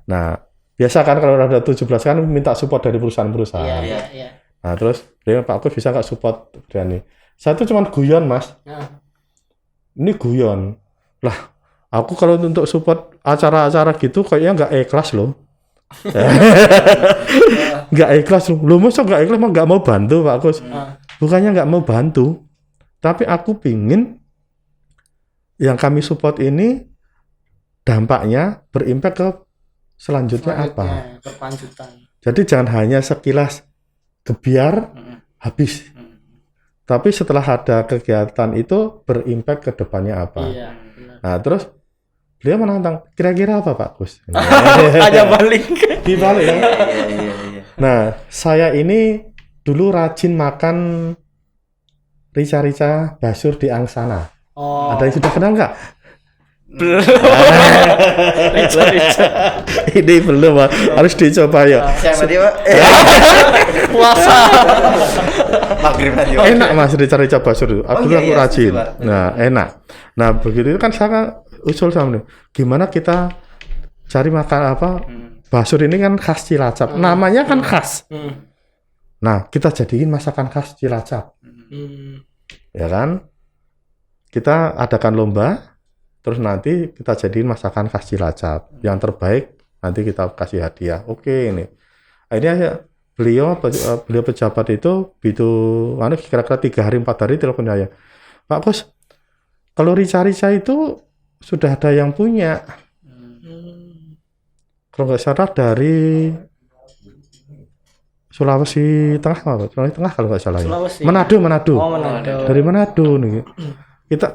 Nah, biasa kan kalau ada 17 kan minta support dari perusahaan-perusahaan. Iya. Nah, terus dia Pak Agus bisa nggak support Dani? Saya tuh cuma guyon, Mas. Ini guyon. Lah, aku kalau untuk support acara-acara gitu kayaknya nggak ikhlas loh. Nggak ikhlas loh. Loh, masa nggak ikhlas? Nggak mau bantu, Pak Agus. Bukannya nggak mau bantu, tapi aku pingin yang kami support ini dampaknya berimpact ke selanjutnya apa? Berkelanjutan. Jadi jangan hanya sekilas gebiar habis. Tapi setelah ada kegiatan itu berimpact ke depannya apa? Iya. Nah, terus beliau menantang, kira-kira apa Pak Gus? Aja balik. Dibalik ya. Iya. Nah, saya ini dulu rajin makan rica-rica basur di Angsana. Oh. Ada yang sudah kenal nggak? Belum. Ini belum, Pak. Harus dicoba ya. Siang tadi Pak. Puasa. Maghrib tadi. Enak Mas rica-rica basur itu. Dulu aku iya, rajin. setuju, Pak. Nah, enak. Nah, begitu kan saya usul sama dia. Gimana kita cari makan apa? Basur ini kan khas Cilacap. Namanya kan khas. Nah, kita jadiin masakan khas Cilacap. Ya kan? Kita adakan lomba, terus nanti kita jadiin masakan khas Cilacap. Yang terbaik nanti kita kasih hadiah. Oke, ini. Akhirnya beliau pejabat itu kira-kira 3 hari 4 hari telepon saya. Pak Gus, kalau rica-rica itu sudah ada yang punya. Kalau nggak salah dari Sulawesi Tengah, Sulawesi Tengah kalau nggak salah ya. Manado. Oh, Manado. Dari Manado nih.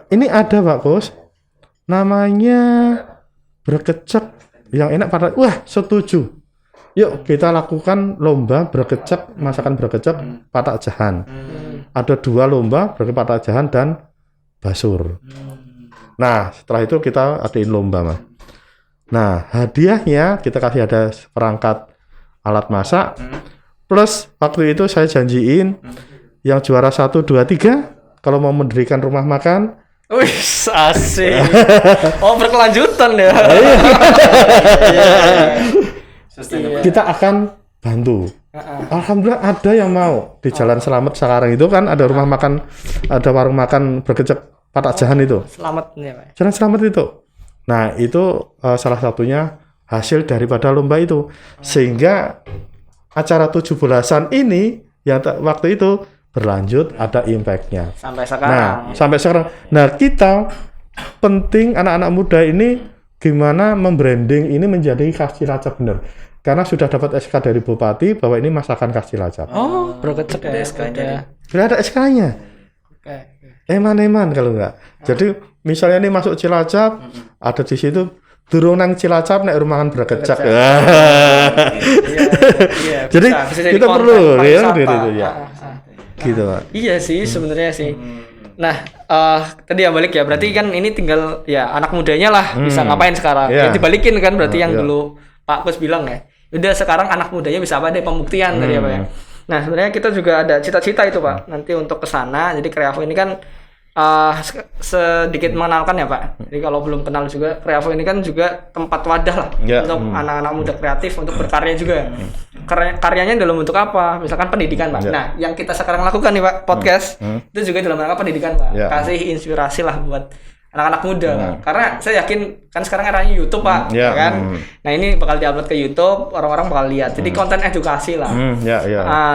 Ini ada Pak Gus. Namanya berkecak yang enak pada. Wah, setuju. Yuk kita lakukan lomba berkecak, masakan berkecak patak jahan. Ada 2 lomba berkecak patak jahan dan basur. Nah, setelah itu kita adain lomba, Mas. Nah, hadiahnya kita kasih ada perangkat alat masak. Plus waktu itu saya janjiin yang juara 1, 2, 3 kalau mau mendirikan rumah makan. Wih, asik. Oh, berkelanjutan ya. Kita akan bantu. Alhamdulillah ada yang mau di Jalan Selamat sekarang itu kan ada rumah makan, ada warung makan berkecap patak jahan itu. Selamat nih, Pak. Jalan Selamat itu. Nah, itu salah satunya hasil daripada lomba itu. Sehingga acara 17-an ini yang waktu itu berlanjut ada impact-nya. Sampai sekarang. Nah, sampai sekarang. Nah, kita penting anak-anak muda ini gimana membranding ini menjadi khas Cilacap benar. Karena sudah dapat SK dari Bupati bahwa ini masakan khas Cilacap. Oh, berkecak ya. SK-nya. Sudah ada SK-nya. Oke. Eman-eman kalau enggak. Jadi misalnya ini masuk Cilacap, ada di situ durung nang Cilacap nek rumahan berkecak. Iya. Jadi bisa kita perlu ya gitu ya. Gitu, Pak. Iya sih sebenarnya sih. Nah, tadi ya balik ya. Berarti kan ini tinggal ya anak mudanya lah bisa ngapain sekarang. Iya. Ya dibalikin kan berarti yang iya. dulu Pak Gus bilang ya. Udah sekarang anak mudanya bisa apa deh pembuktian tadi apa ya. Nah, sebenarnya kita juga ada cita-cita itu, Pak. Nanti untuk ke sana. Jadi Kreavo ini kan sedikit mengenalkan ya, Pak. Jadi kalau belum kenal juga, Kreavo ini kan juga tempat wadah lah untuk anak-anak muda kreatif untuk berkarya juga. Karyanya dalam bentuk apa? Misalkan pendidikan, Pak. Nah, yang kita sekarang lakukan nih, Pak, podcast itu juga dalam rangka pendidikan, Pak. Kasih inspirasi lah buat anak-anak muda, Pak. Karena saya yakin kan sekarang eranya YouTube, Pak, ya kan. Nah, ini bakal diupload ke YouTube, orang-orang bakal lihat. Jadi konten edukasi lah.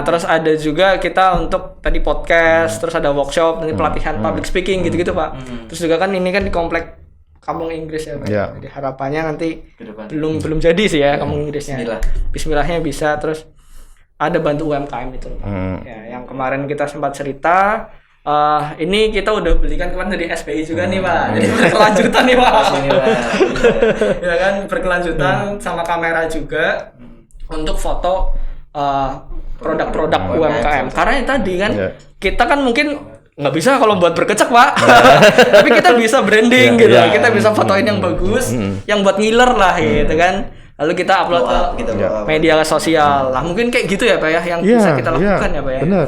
Terus ada juga kita untuk tadi podcast, terus ada workshop, nanti pelatihan public speaking gitu-gitu, Pak. Terus juga kan ini kan di komplek Kampung Inggris ya, Pak. Jadi harapannya nanti belum jadi sih ya Kampung Inggrisnya. Bismillahnya bisa. Terus ada bantu UMKM itu, Pak. Ya, yang kemarin kita sempat cerita. Ini kita udah belikan kemarin dari SPI juga nih, Pak. Jadi berkelanjutan nih, Pak. Ya kan, berkelanjutan sama kamera juga untuk foto produk-produk UMKM. Karena yang tadi kan Iya. kita kan mungkin nggak bisa kalau buat berkecak Pak, tapi kita bisa branding Iya, gitu, iya. kita bisa fotoin yang bagus, yang buat ngiler lah gitu kan. Lalu kita upload ke Gitu, Iya. media sosial lah, mungkin kayak gitu ya Pak ya, yang Iya, bisa kita lakukan iya, ya Pak ya. benar.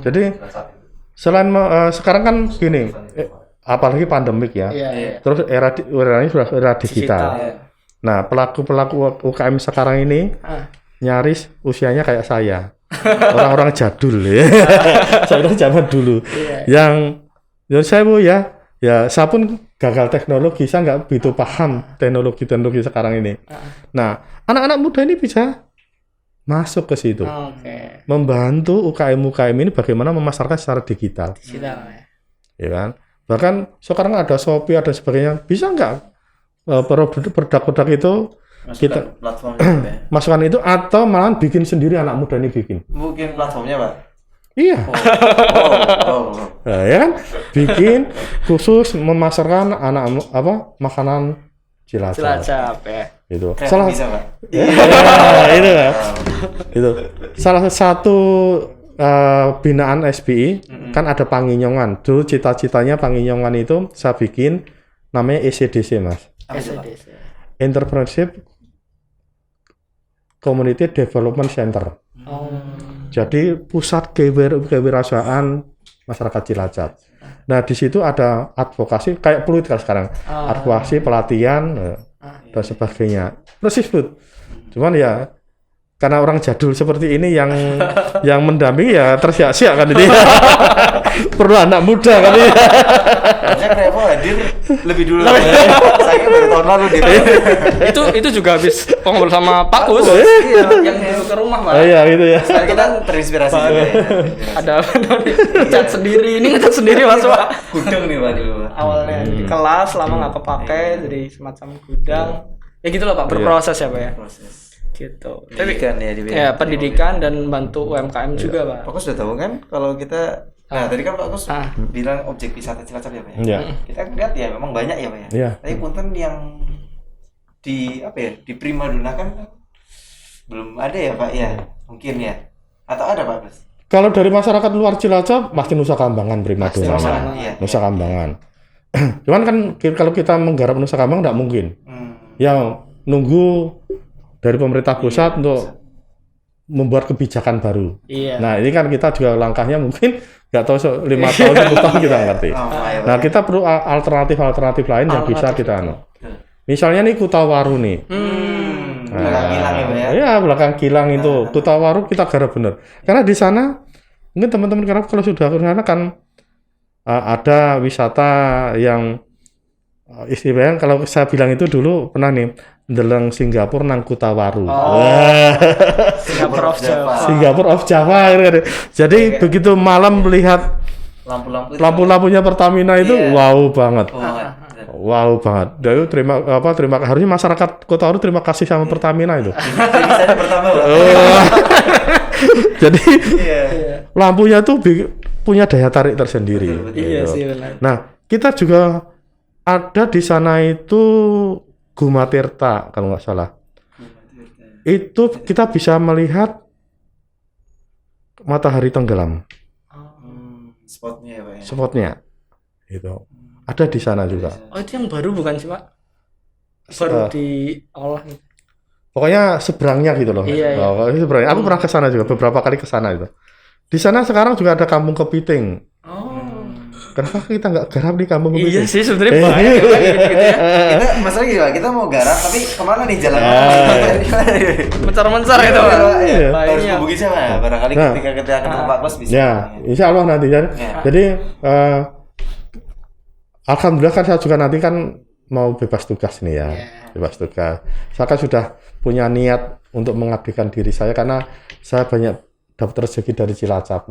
Jadi selain sekarang kan gini, apalagi pandemik ya. Iya, iya. Terus era ini sudah era digital. Nah, pelaku UKM sekarang ini Ah. nyaris usianya kayak saya. Orang-orang jadul ya. Saya udah zaman dulu. Yang saya Bu ya saya pun gagal teknologi, saya nggak begitu paham teknologi sekarang ini. Nah, anak-anak muda ini bisa masuk ke situ. Oke. Membantu UKM ini bagaimana memasarkan secara digital. Digital ya. Ya kan? Bahkan sekarang ada Shopee, ada sebagainya. Bisa nggak produk-produk itu kita platformnya ya. masukkan itu atau malah bikin sendiri, anak muda ini bikin? Mungkin platformnya Pak. Iya. Oh. Nah, ya kan? Bikin khusus memasarkan makanan Cilacap. Cilacap ya. Itu. Salah bisa Pak. Itu kan. Itu. Salah satu binaan SBI kan ada Panginyongan. Dulu cita-citanya Panginyongan itu saya bikin namanya ECDC Mas. SDC. Entrepreneurship Community Development Center. Oh. Jadi pusat kewirausahaan masyarakat Cilacap. Nah, di situ ada advokasi kayak Pluit kan sekarang. Advokasi, pelatihan dan sebagainya. Persis Pluit. Cuman ya karena orang jadul seperti ini yang mendampingi ya tersiak-siak kan ini. Perlu anak muda kan ini. Harusnya Revo hadir lebih dulu. Saya baru tahun lalu dia. itu juga habis ngobrol sama Pak Us. Iya, Yang dulu ke rumah Pak. Iya gitu ya. Sekarang kita terinspirasi juga ya. Ada ngecat sendiri, ini ngecat sendiri Mas Pak. Gudang nih Pak dulu. Awalnya di kelas lama nggak kepakai, jadi semacam gudang. Ya gitu loh Pak, berproses ya Pak ya. Proses. Gitu. Pendidikan ya Ya pendidikan dan bantu UMKM juga Pak. Pak Kus sudah tahu kan kalau kita tadi kan Pak Kus bilang objek wisata Cilacap ya Pak ya. Iya. Kita lihat ya memang banyak ya Pak ya. Iya. Tapi punten yang di primadonakan belum ada ya Pak ya. Mungkin ya. Atau ada Pak Kus? Kalau dari masyarakat luar Cilacap pasti Nusa Kambangan Pasti primadona. masalah, iya. Nusa Kambangan. Cuman kan kalau kita menggarap Nusa Kambangan nggak mungkin. Yang nunggu dari pemerintah pusat untuk membuat kebijakan baru. Iya. Nah ini kan kita juga langkahnya mungkin nggak tahu 5 tahun 10 tahun kita ngerti. Nah kita perlu alternatif lain yang bisa kita misalnya nih Kutawaru nih. Belakang Kilang ya Pak ya. Ya belakang Kilang itu Kutawaru kita garap bener. Karena di sana mungkin teman-teman garap kalau sudah ke sana kan ada wisata yang istilahnya kalau saya bilang itu dulu pernah nih ndeleng Singapura nang Kutawaru. Singapura of Java. Singapura of Java gitu. Jadi begitu malam melihat lampu-lampunya Pertamina itu wow banget. Wow banget. Jadi terima harusnya masyarakat Kutawaru terima kasih sama Pertamina itu. Saya pertama Pak. Jadi lampunya tuh punya daya tarik tersendiri. Iya gitu. sih benar. Nah, kita juga ada di sana itu Gumatirta kalau nggak salah. Itu kita bisa melihat matahari tenggelam. Spotnya ya Pak ya. Spotnya. Itu. Ada di sana juga. Oh itu yang baru bukan sih Pak? Baru diolah. Pokoknya seberangnya gitu loh. Iya, iya. Oh, seberangnya. Aku pernah ke sana juga beberapa kali ke sana itu. Di sana sekarang juga ada Kampung Kepiting. Kenapa kita nggak garap di Kampung Kepiting? Iya sih sebenarnya banyak ya Pak gitu ya. Kita masalah gitu Pak, kita mau garap tapi kemana nih jalan? Mencar-mencar itu Pak. Harus Baiknya. hubungi siapa ya? Barangkali Nah. ketika kita ketemu Pak Kus bisa. Ya, insya Allah nanti kan. Jadi alhamdulillah kan saya juga nanti kan mau bebas tugas nih ya, bebas tugas. Saya kan sudah punya niat untuk mengabdikan diri saya karena saya banyak dapat rezeki dari Cilacap,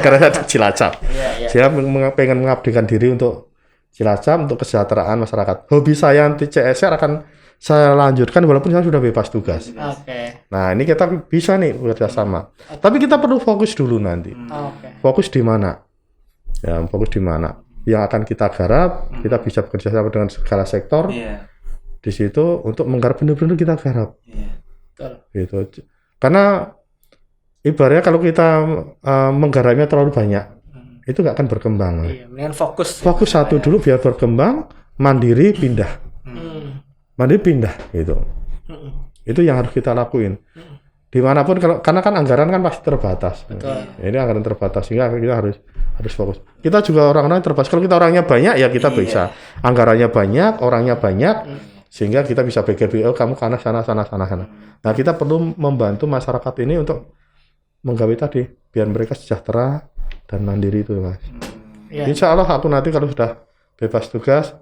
karena saya di Cilacap. Saya pengen mengabdikan diri untuk Cilacap, untuk kesejahteraan masyarakat. Hobi saya anti CSR akan saya lanjutkan walaupun saya sudah bebas tugas. Oke. Nah ini kita bisa nih bekerja sama. Tapi kita perlu fokus dulu nanti. Oke. Fokus di mana? Ya, fokus di mana? Yang akan kita garap, kita bisa bekerja sama dengan segala sektor. Di situ untuk menggarap benar-benar kita garap. Betul. Gitu. Karena ibaratnya kalau kita menggarapnya terlalu banyak, itu nggak akan berkembang. Iya, mendingan fokus. Fokus satu dulu biar berkembang, mandiri pindah. Mandiri pindah gitu. Itu yang harus kita lakuin. Dimanapun karena kan anggaran kan pasti terbatas. Betul. Ini anggaran terbatas sehingga kita harus fokus. Kita juga orang-orang terbatas. Kalau kita orangnya banyak ya kita bisa. Anggarannya banyak, orangnya banyak, sehingga kita bisa BGBO kamu sana. Nah kita perlu membantu masyarakat ini untuk menggawe tadi biar mereka sejahtera dan mandiri itu, Mas. Iya. Insya Allah aku nanti kalau sudah bebas tugas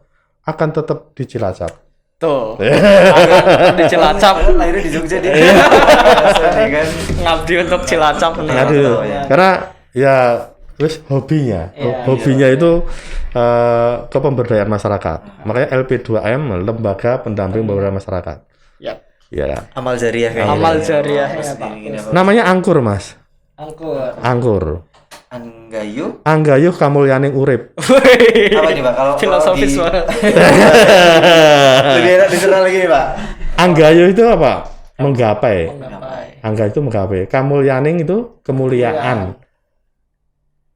akan tetap di Cilacap. Tuh. Akan di Cilacap. Lahirnya di Jogja dia. Kan. Ngabdi untuk Cilacap nih. Aduh, karena ya terus hobinya itu kepemberdayaan masyarakat. Makanya LP2M, Lembaga Pendamping Pemberdayaan Masyarakat. Yap. Ya. Amal jariah kayaknya. Amal jariah ya, Pak. Namanya Angkur, Mas. Angkur. Anggayuh kamulyaning urip. Apa nih Pak? Kalau filosofis banget. Lebih enak diserah lagi nih Pak. Anggayuh itu apa? Menggapai. Angga itu menggapai. Kamulyaning itu kemuliaan.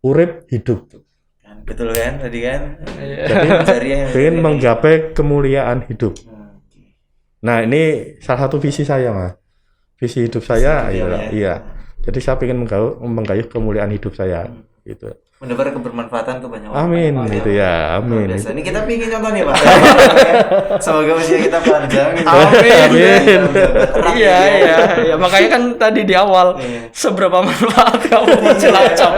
Urip hidup. Betul kan tadi kan? Jadi ingin menggapai kemuliaan hidup. Nah ini salah satu visi saya, Mas. Visi hidup saya, iya. Jadi saya ingin menggayuh kemuliaan hidup saya, gitu. Menebar kebermanfaatan ke banyak orang. Amin, gitu ya, amin. Biasa. Ini kita pingin contoh nih Pak. Semoga usia kita panjang. Gitu. Amin. Iya. Makanya kan tadi di awal seberapa manfaat kamu mau Cilacap.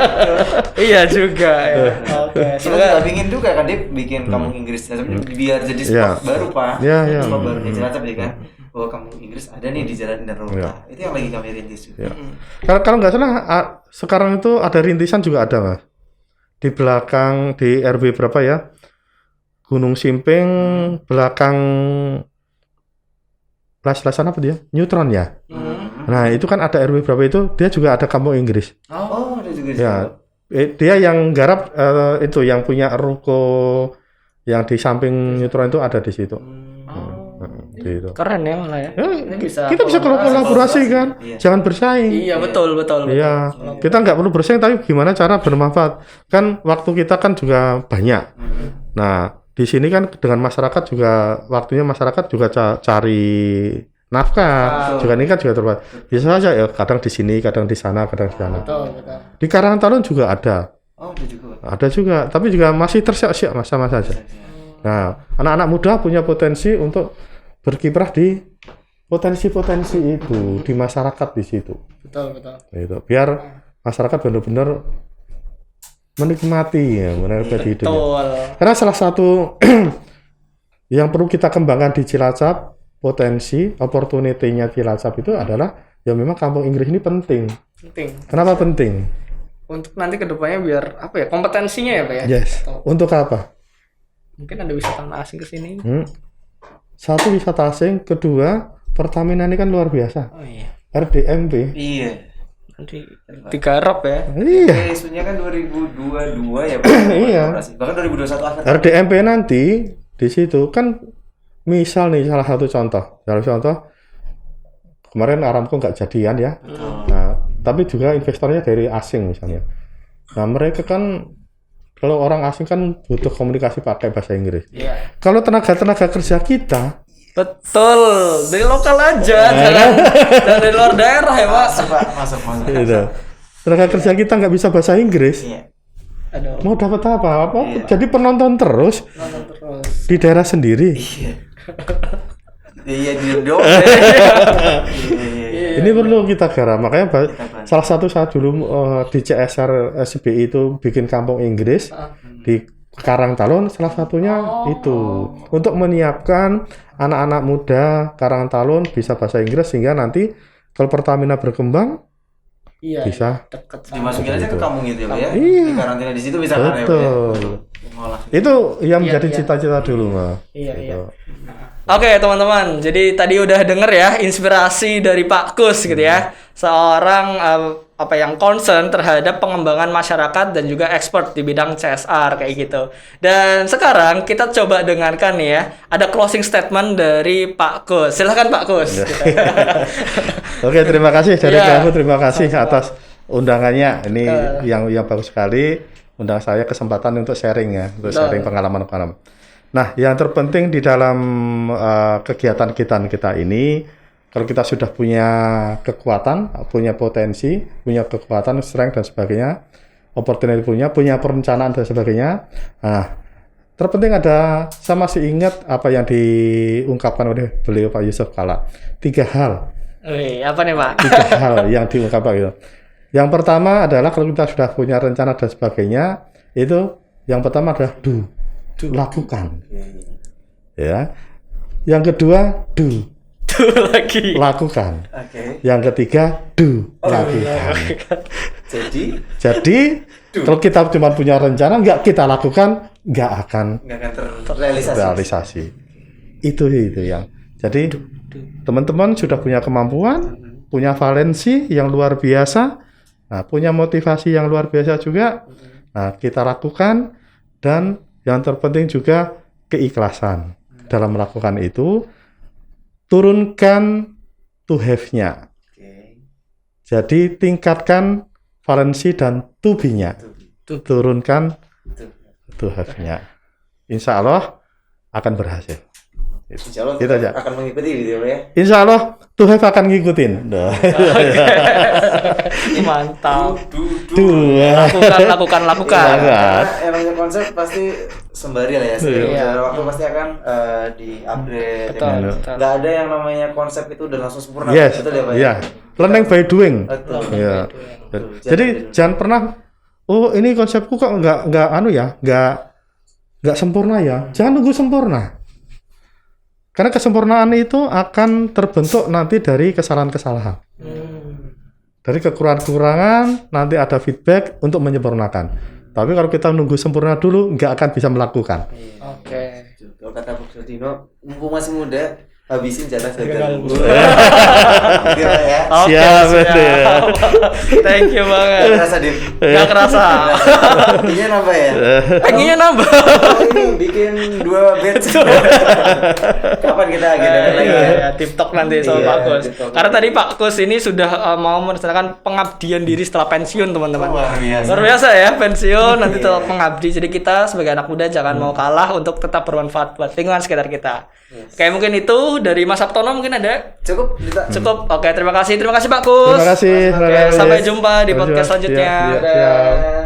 Iya juga. Ya. Oke. Kita juga pingin juga kan dia bikin kampung Inggris biar jadi spot baru Pak. Iya. Spot baru di Cilacap ya kan. Bahwa kampung Inggris ada nih di Jalan Indah. Itu yang lagi kami rintis juga. Kalau nggak salah sekarang itu ada rintisan juga ada, Mas. Di belakang di RW berapa ya? Gunung Simping belakang las-lasan apa dia? Neutron ya. Nah, itu kan ada RW berapa itu? Dia juga ada kampung Inggris. Oh, ada juga. Ya. Dia yang garap itu yang punya ruko yang di samping Neutron itu ada di situ. Gitu. Keren ya malah ya. Kita bisa kolaborasi kan, jangan bersaing. Iya betul. Iya, kita nggak perlu bersaing, tapi gimana cara bermanfaat. Kan waktu kita kan juga banyak. Nah, di sini kan dengan masyarakat juga waktunya masyarakat juga cari nafkah. Juga ini kan juga terbatas. Bisa saja ya, kadang di sini, kadang di sana, kadang di sana. Betul. Di Karangtalun juga ada. Oh, ada juga. Ada juga, tapi juga masih tersiak-siak sama saja. Nah, anak-anak muda punya potensi untuk berkiprah di potensi-potensi itu di masyarakat di situ. Betul. Gitu. Biar masyarakat benar-benar menikmati hidupnya. Karena salah satu yang perlu kita kembangkan di Cilacap, potensi, opportunity-nya Cilacap itu adalah ya memang kampung Inggris ini penting. Kenapa penting? Untuk nanti kedepannya biar apa ya kompetensinya ya Pak ya? Yes. Untuk apa? Mungkin ada wisatawan asing ke sini. Satu wisata asing, kedua Pertamina ini kan luar biasa. Oh iya. RDMP. Iya. Nanti digarap ya. Iya. Isunya kan 2022 ya. Iya. Bahkan 2021 akhir. RDMP nanti di situ kan misal nih salah satu contoh. Kemarin Aramco nggak jadian ya. Nah, tapi juga investornya dari asing misalnya. Nah, mereka kan kalau orang asing kan butuh komunikasi pakai bahasa Inggris. Iya. Kalau tenaga kerja kita, betul, dari lokal aja, jangan dari luar daerah ya Pak. Masuk. gitu. Tenaga kerja kita nggak bisa bahasa Inggris. Iya. Aduh. Mau dapat apa? Jadi penonton terus di daerah sendiri. Iya, diem. Ini perlu kita garap. Makanya salah satu saat dulu di CSR SBI itu bikin kampung Inggris di Karangtalun, salah satunya itu untuk menyiapkan anak-anak muda Karangtalun bisa bahasa Inggris sehingga nanti kalau Pertamina berkembang bisa dimasukin aja ke kampung itu ya. Iya. Di karantina di situ bisa kan ya. Betul. Itu yang menjadi cita-cita dulu, Mas. Iya. Gitu. Oke teman-teman, jadi tadi udah denger ya inspirasi dari Pak Kus gitu ya, seorang yang concern terhadap pengembangan masyarakat dan juga expert di bidang CSR kayak gitu. Dan sekarang kita coba dengarkan nih ya, ada closing statement dari Pak Kus. Silahkan Pak Kus. Gitu. Oke, terima kasih dari Ya. kamu, terima kasih atas undangannya. Ini yang bagus sekali, undang saya kesempatan untuk sharing ya, untuk sharing pengalaman-pengalaman. Nah, yang terpenting di dalam kegiatan kita ini, kalau kita sudah punya kekuatan, punya potensi, punya kekuatan, strength dan sebagainya, opportunity punya perencanaan dan sebagainya. Nah, terpenting ada, saya masih ingat apa yang diungkapkan oleh beliau Pak Yusuf Kalla. 3 hal. Wih, apa nih Pak? 3 hal yang diungkapkan gitu. Yang pertama adalah kalau kita sudah punya rencana dan sebagainya, itu yang pertama adalah lakukan. Ya. Yang kedua, Lagi. lakukan. Oke. Yang ketiga, lakukan. Jadi kalau kita cuma punya rencana, nggak kita lakukan, nggak akan terrealisasi. Itu yang. Jadi teman-teman sudah punya kemampuan, punya valensi yang luar biasa, nah, punya motivasi yang luar biasa juga. Nah, kita lakukan, dan yang terpenting juga keikhlasan dalam melakukan itu. Turunkan to have-nya. Jadi tingkatkan valensi dan to be-nya. Turunkan to have-nya. Insya Allah akan berhasil. Insya Allah Gitu aja. akan mengikuti video ya. Insya Allah to have akan ngikutin. Mantap. Dua. Lakukan. Lakukan. Emangnya konsep pasti sembari lah ya. Seiring waktu pasti akan di-upgrade. Betul. Nggak ada yang namanya konsep itu udah langsung sempurna. Yes. Betul ya Pak? Iya. Learning by doing. Betul. Iya. Jadi jangan pernah, oh ini konsepku kok nggak sempurna ya. Jangan nunggu sempurna. Karena kesempurnaan itu akan terbentuk nanti dari kesalahan-kesalahan. Dari kekurangan nanti ada feedback untuk menyempurnakan. Tapi kalau kita nunggu sempurna dulu, nggak akan bisa melakukan. Oke. Kalau kata Bu Sudino, mumpung masih muda, habisin jatah gagal. Gitu ya. Oke, Siap. Thank you banget. Nggak kerasa, Dim. Nggak kerasa. Intinya nambah ya? Pengennya nambah. Oh, ini bikin 2 batch. Kapan kita agendakan lagi ya? Ya, TikTok nanti sama Iya, Pak Kus. TikTok. Karena tadi Pak Kus ini sudah mau merencanakan pengabdian diri setelah pensiun, teman-teman. Luar biasa. Luar biasa ya, pensiun nanti Iya. tetap mengabdi. Jadi kita sebagai anak muda jangan mau kalah untuk tetap bermanfaat buat lingkungan sekitar kita. Kayak mungkin itu dari Mas Sabtono mungkin ada. Cukup, Dita. Cukup. Oke, terima kasih Pak Kus. Terima kasih. Oke, sampai jumpa di podcast selanjutnya. Siap. Dadah.